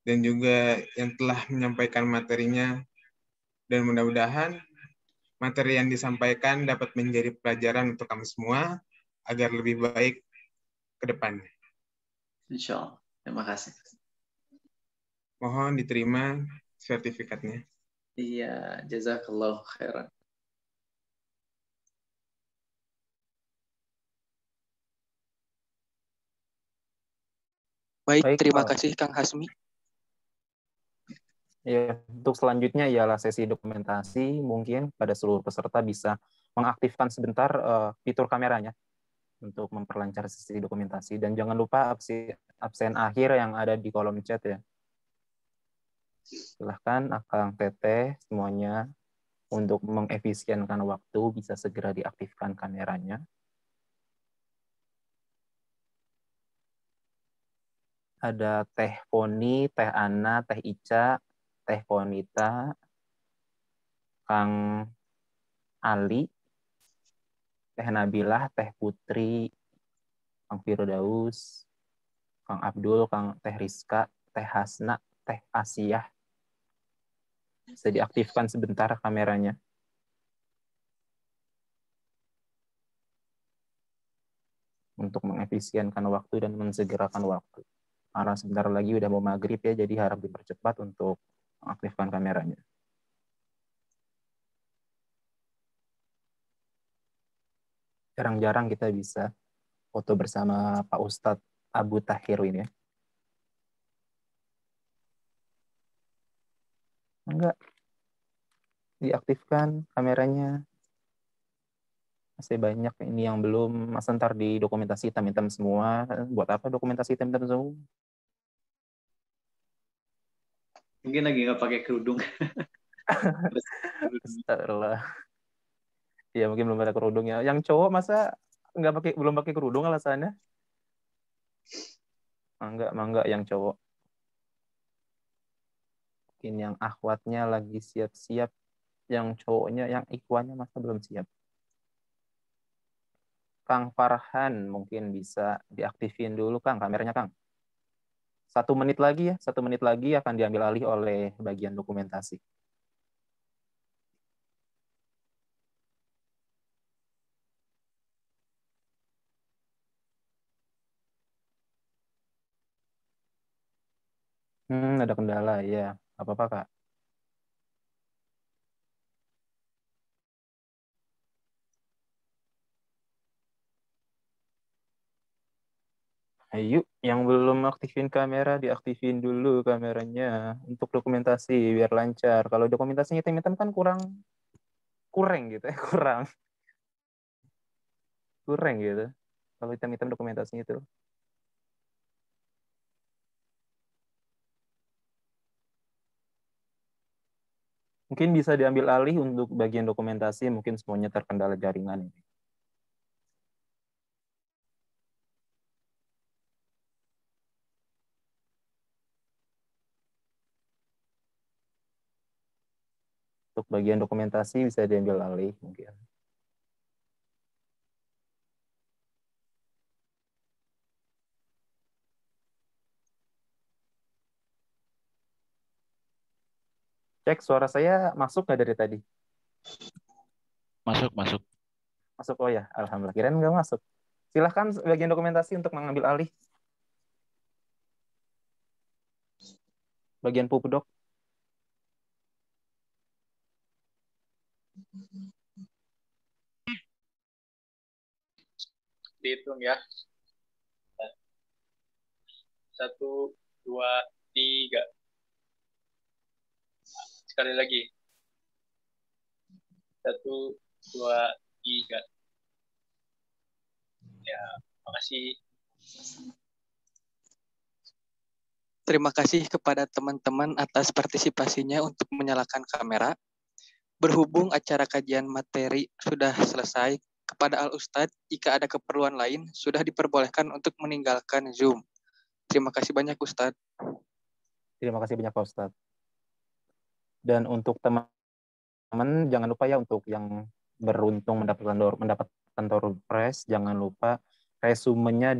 dan juga yang telah menyampaikan materinya, dan mudah-mudahan materi yang disampaikan dapat menjadi pelajaran untuk kami semua agar lebih baik ke depan. Insyaallah. Terima kasih. Mohon diterima sertifikatnya. Iya, jazakallahu khairan. Baik, terima kasih Kang Hasmi. Ya, untuk selanjutnya ialah sesi dokumentasi. Mungkin pada seluruh peserta bisa mengaktifkan sebentar fitur kameranya untuk memperlancar sesi dokumentasi. Dan jangan lupa absen akhir yang ada di kolom chat ya. Silahkan Akang Teteh semuanya untuk mengefisienkan waktu bisa segera diaktifkan kameranya. Ada Teh Poni, Teh Ana, Teh Ica, Teh Ponita, Kang Ali, Teh Nabilah, Teh Putri, Kang Firdaus, Kang Abdul, Kang Teh Rizka, Teh Hasna, Teh Asiyah. Bisa diaktifkan sebentar kameranya. Untuk mengefisienkan waktu dan mensegerakan waktu. Karena sebentar lagi udah mau maghrib ya, jadi harap dipercepat untuk mengaktifkan kameranya. Jarang-jarang kita bisa foto bersama Pak Ustadz Abu Tahir ini ya. Enggak. Diaktifkan kameranya. Masih banyak ini yang belum. Masa ntar di dokumentasi hitam-hitam semua. Buat apa dokumentasi hitam-hitam semua? Mungkin lagi nggak pakai kerudung. Astagfirullah. Ya mungkin belum ada kerudungnya. Yang cowok masa belum pakai kerudung alasannya? Mangga yang cowok. Mungkin yang akhwatnya lagi siap-siap. Yang cowoknya, yang ikhwannya masa belum siap. Kang Farhan mungkin bisa diaktifin dulu Kang, kameranya Kang. 1 menit lagi ya, 1 menit lagi akan diambil alih oleh bagian dokumentasi. Ada kendala ya, apa-apa Kak. Ayo, yang belum aktifin kamera, diaktifin dulu kameranya untuk dokumentasi biar lancar. Kalau dokumentasinya hitam-hitam kan kurang gitu ya, kurang gitu. Kalau hitam-hitam dokumentasinya itu. Mungkin bisa diambil alih untuk bagian dokumentasi, mungkin semuanya terkendala jaringan ini. Untuk bagian dokumentasi bisa diambil alih mungkin. Cek suara saya masuk nggak dari tadi? Masuk. Masuk, oh ya, alhamdulillah. Kirain nggak masuk. Silahkan bagian dokumentasi untuk mengambil alih. Bagian pupdok. Dihitung ya. 1, 2, 3. Sekali lagi. 1, 2, 3. Ya, makasih. Terima kasih kepada teman-teman atas partisipasinya untuk menyalakan kamera. Berhubung acara kajian materi sudah selesai, kepada Al-Ustadz, jika ada keperluan lain, sudah diperbolehkan untuk meninggalkan Zoom. Terima kasih banyak, Ustadz. Terima kasih banyak, Pak Ustadz. Dan untuk teman-teman, jangan lupa ya untuk yang beruntung mendapatkan door prize, jangan lupa resumenya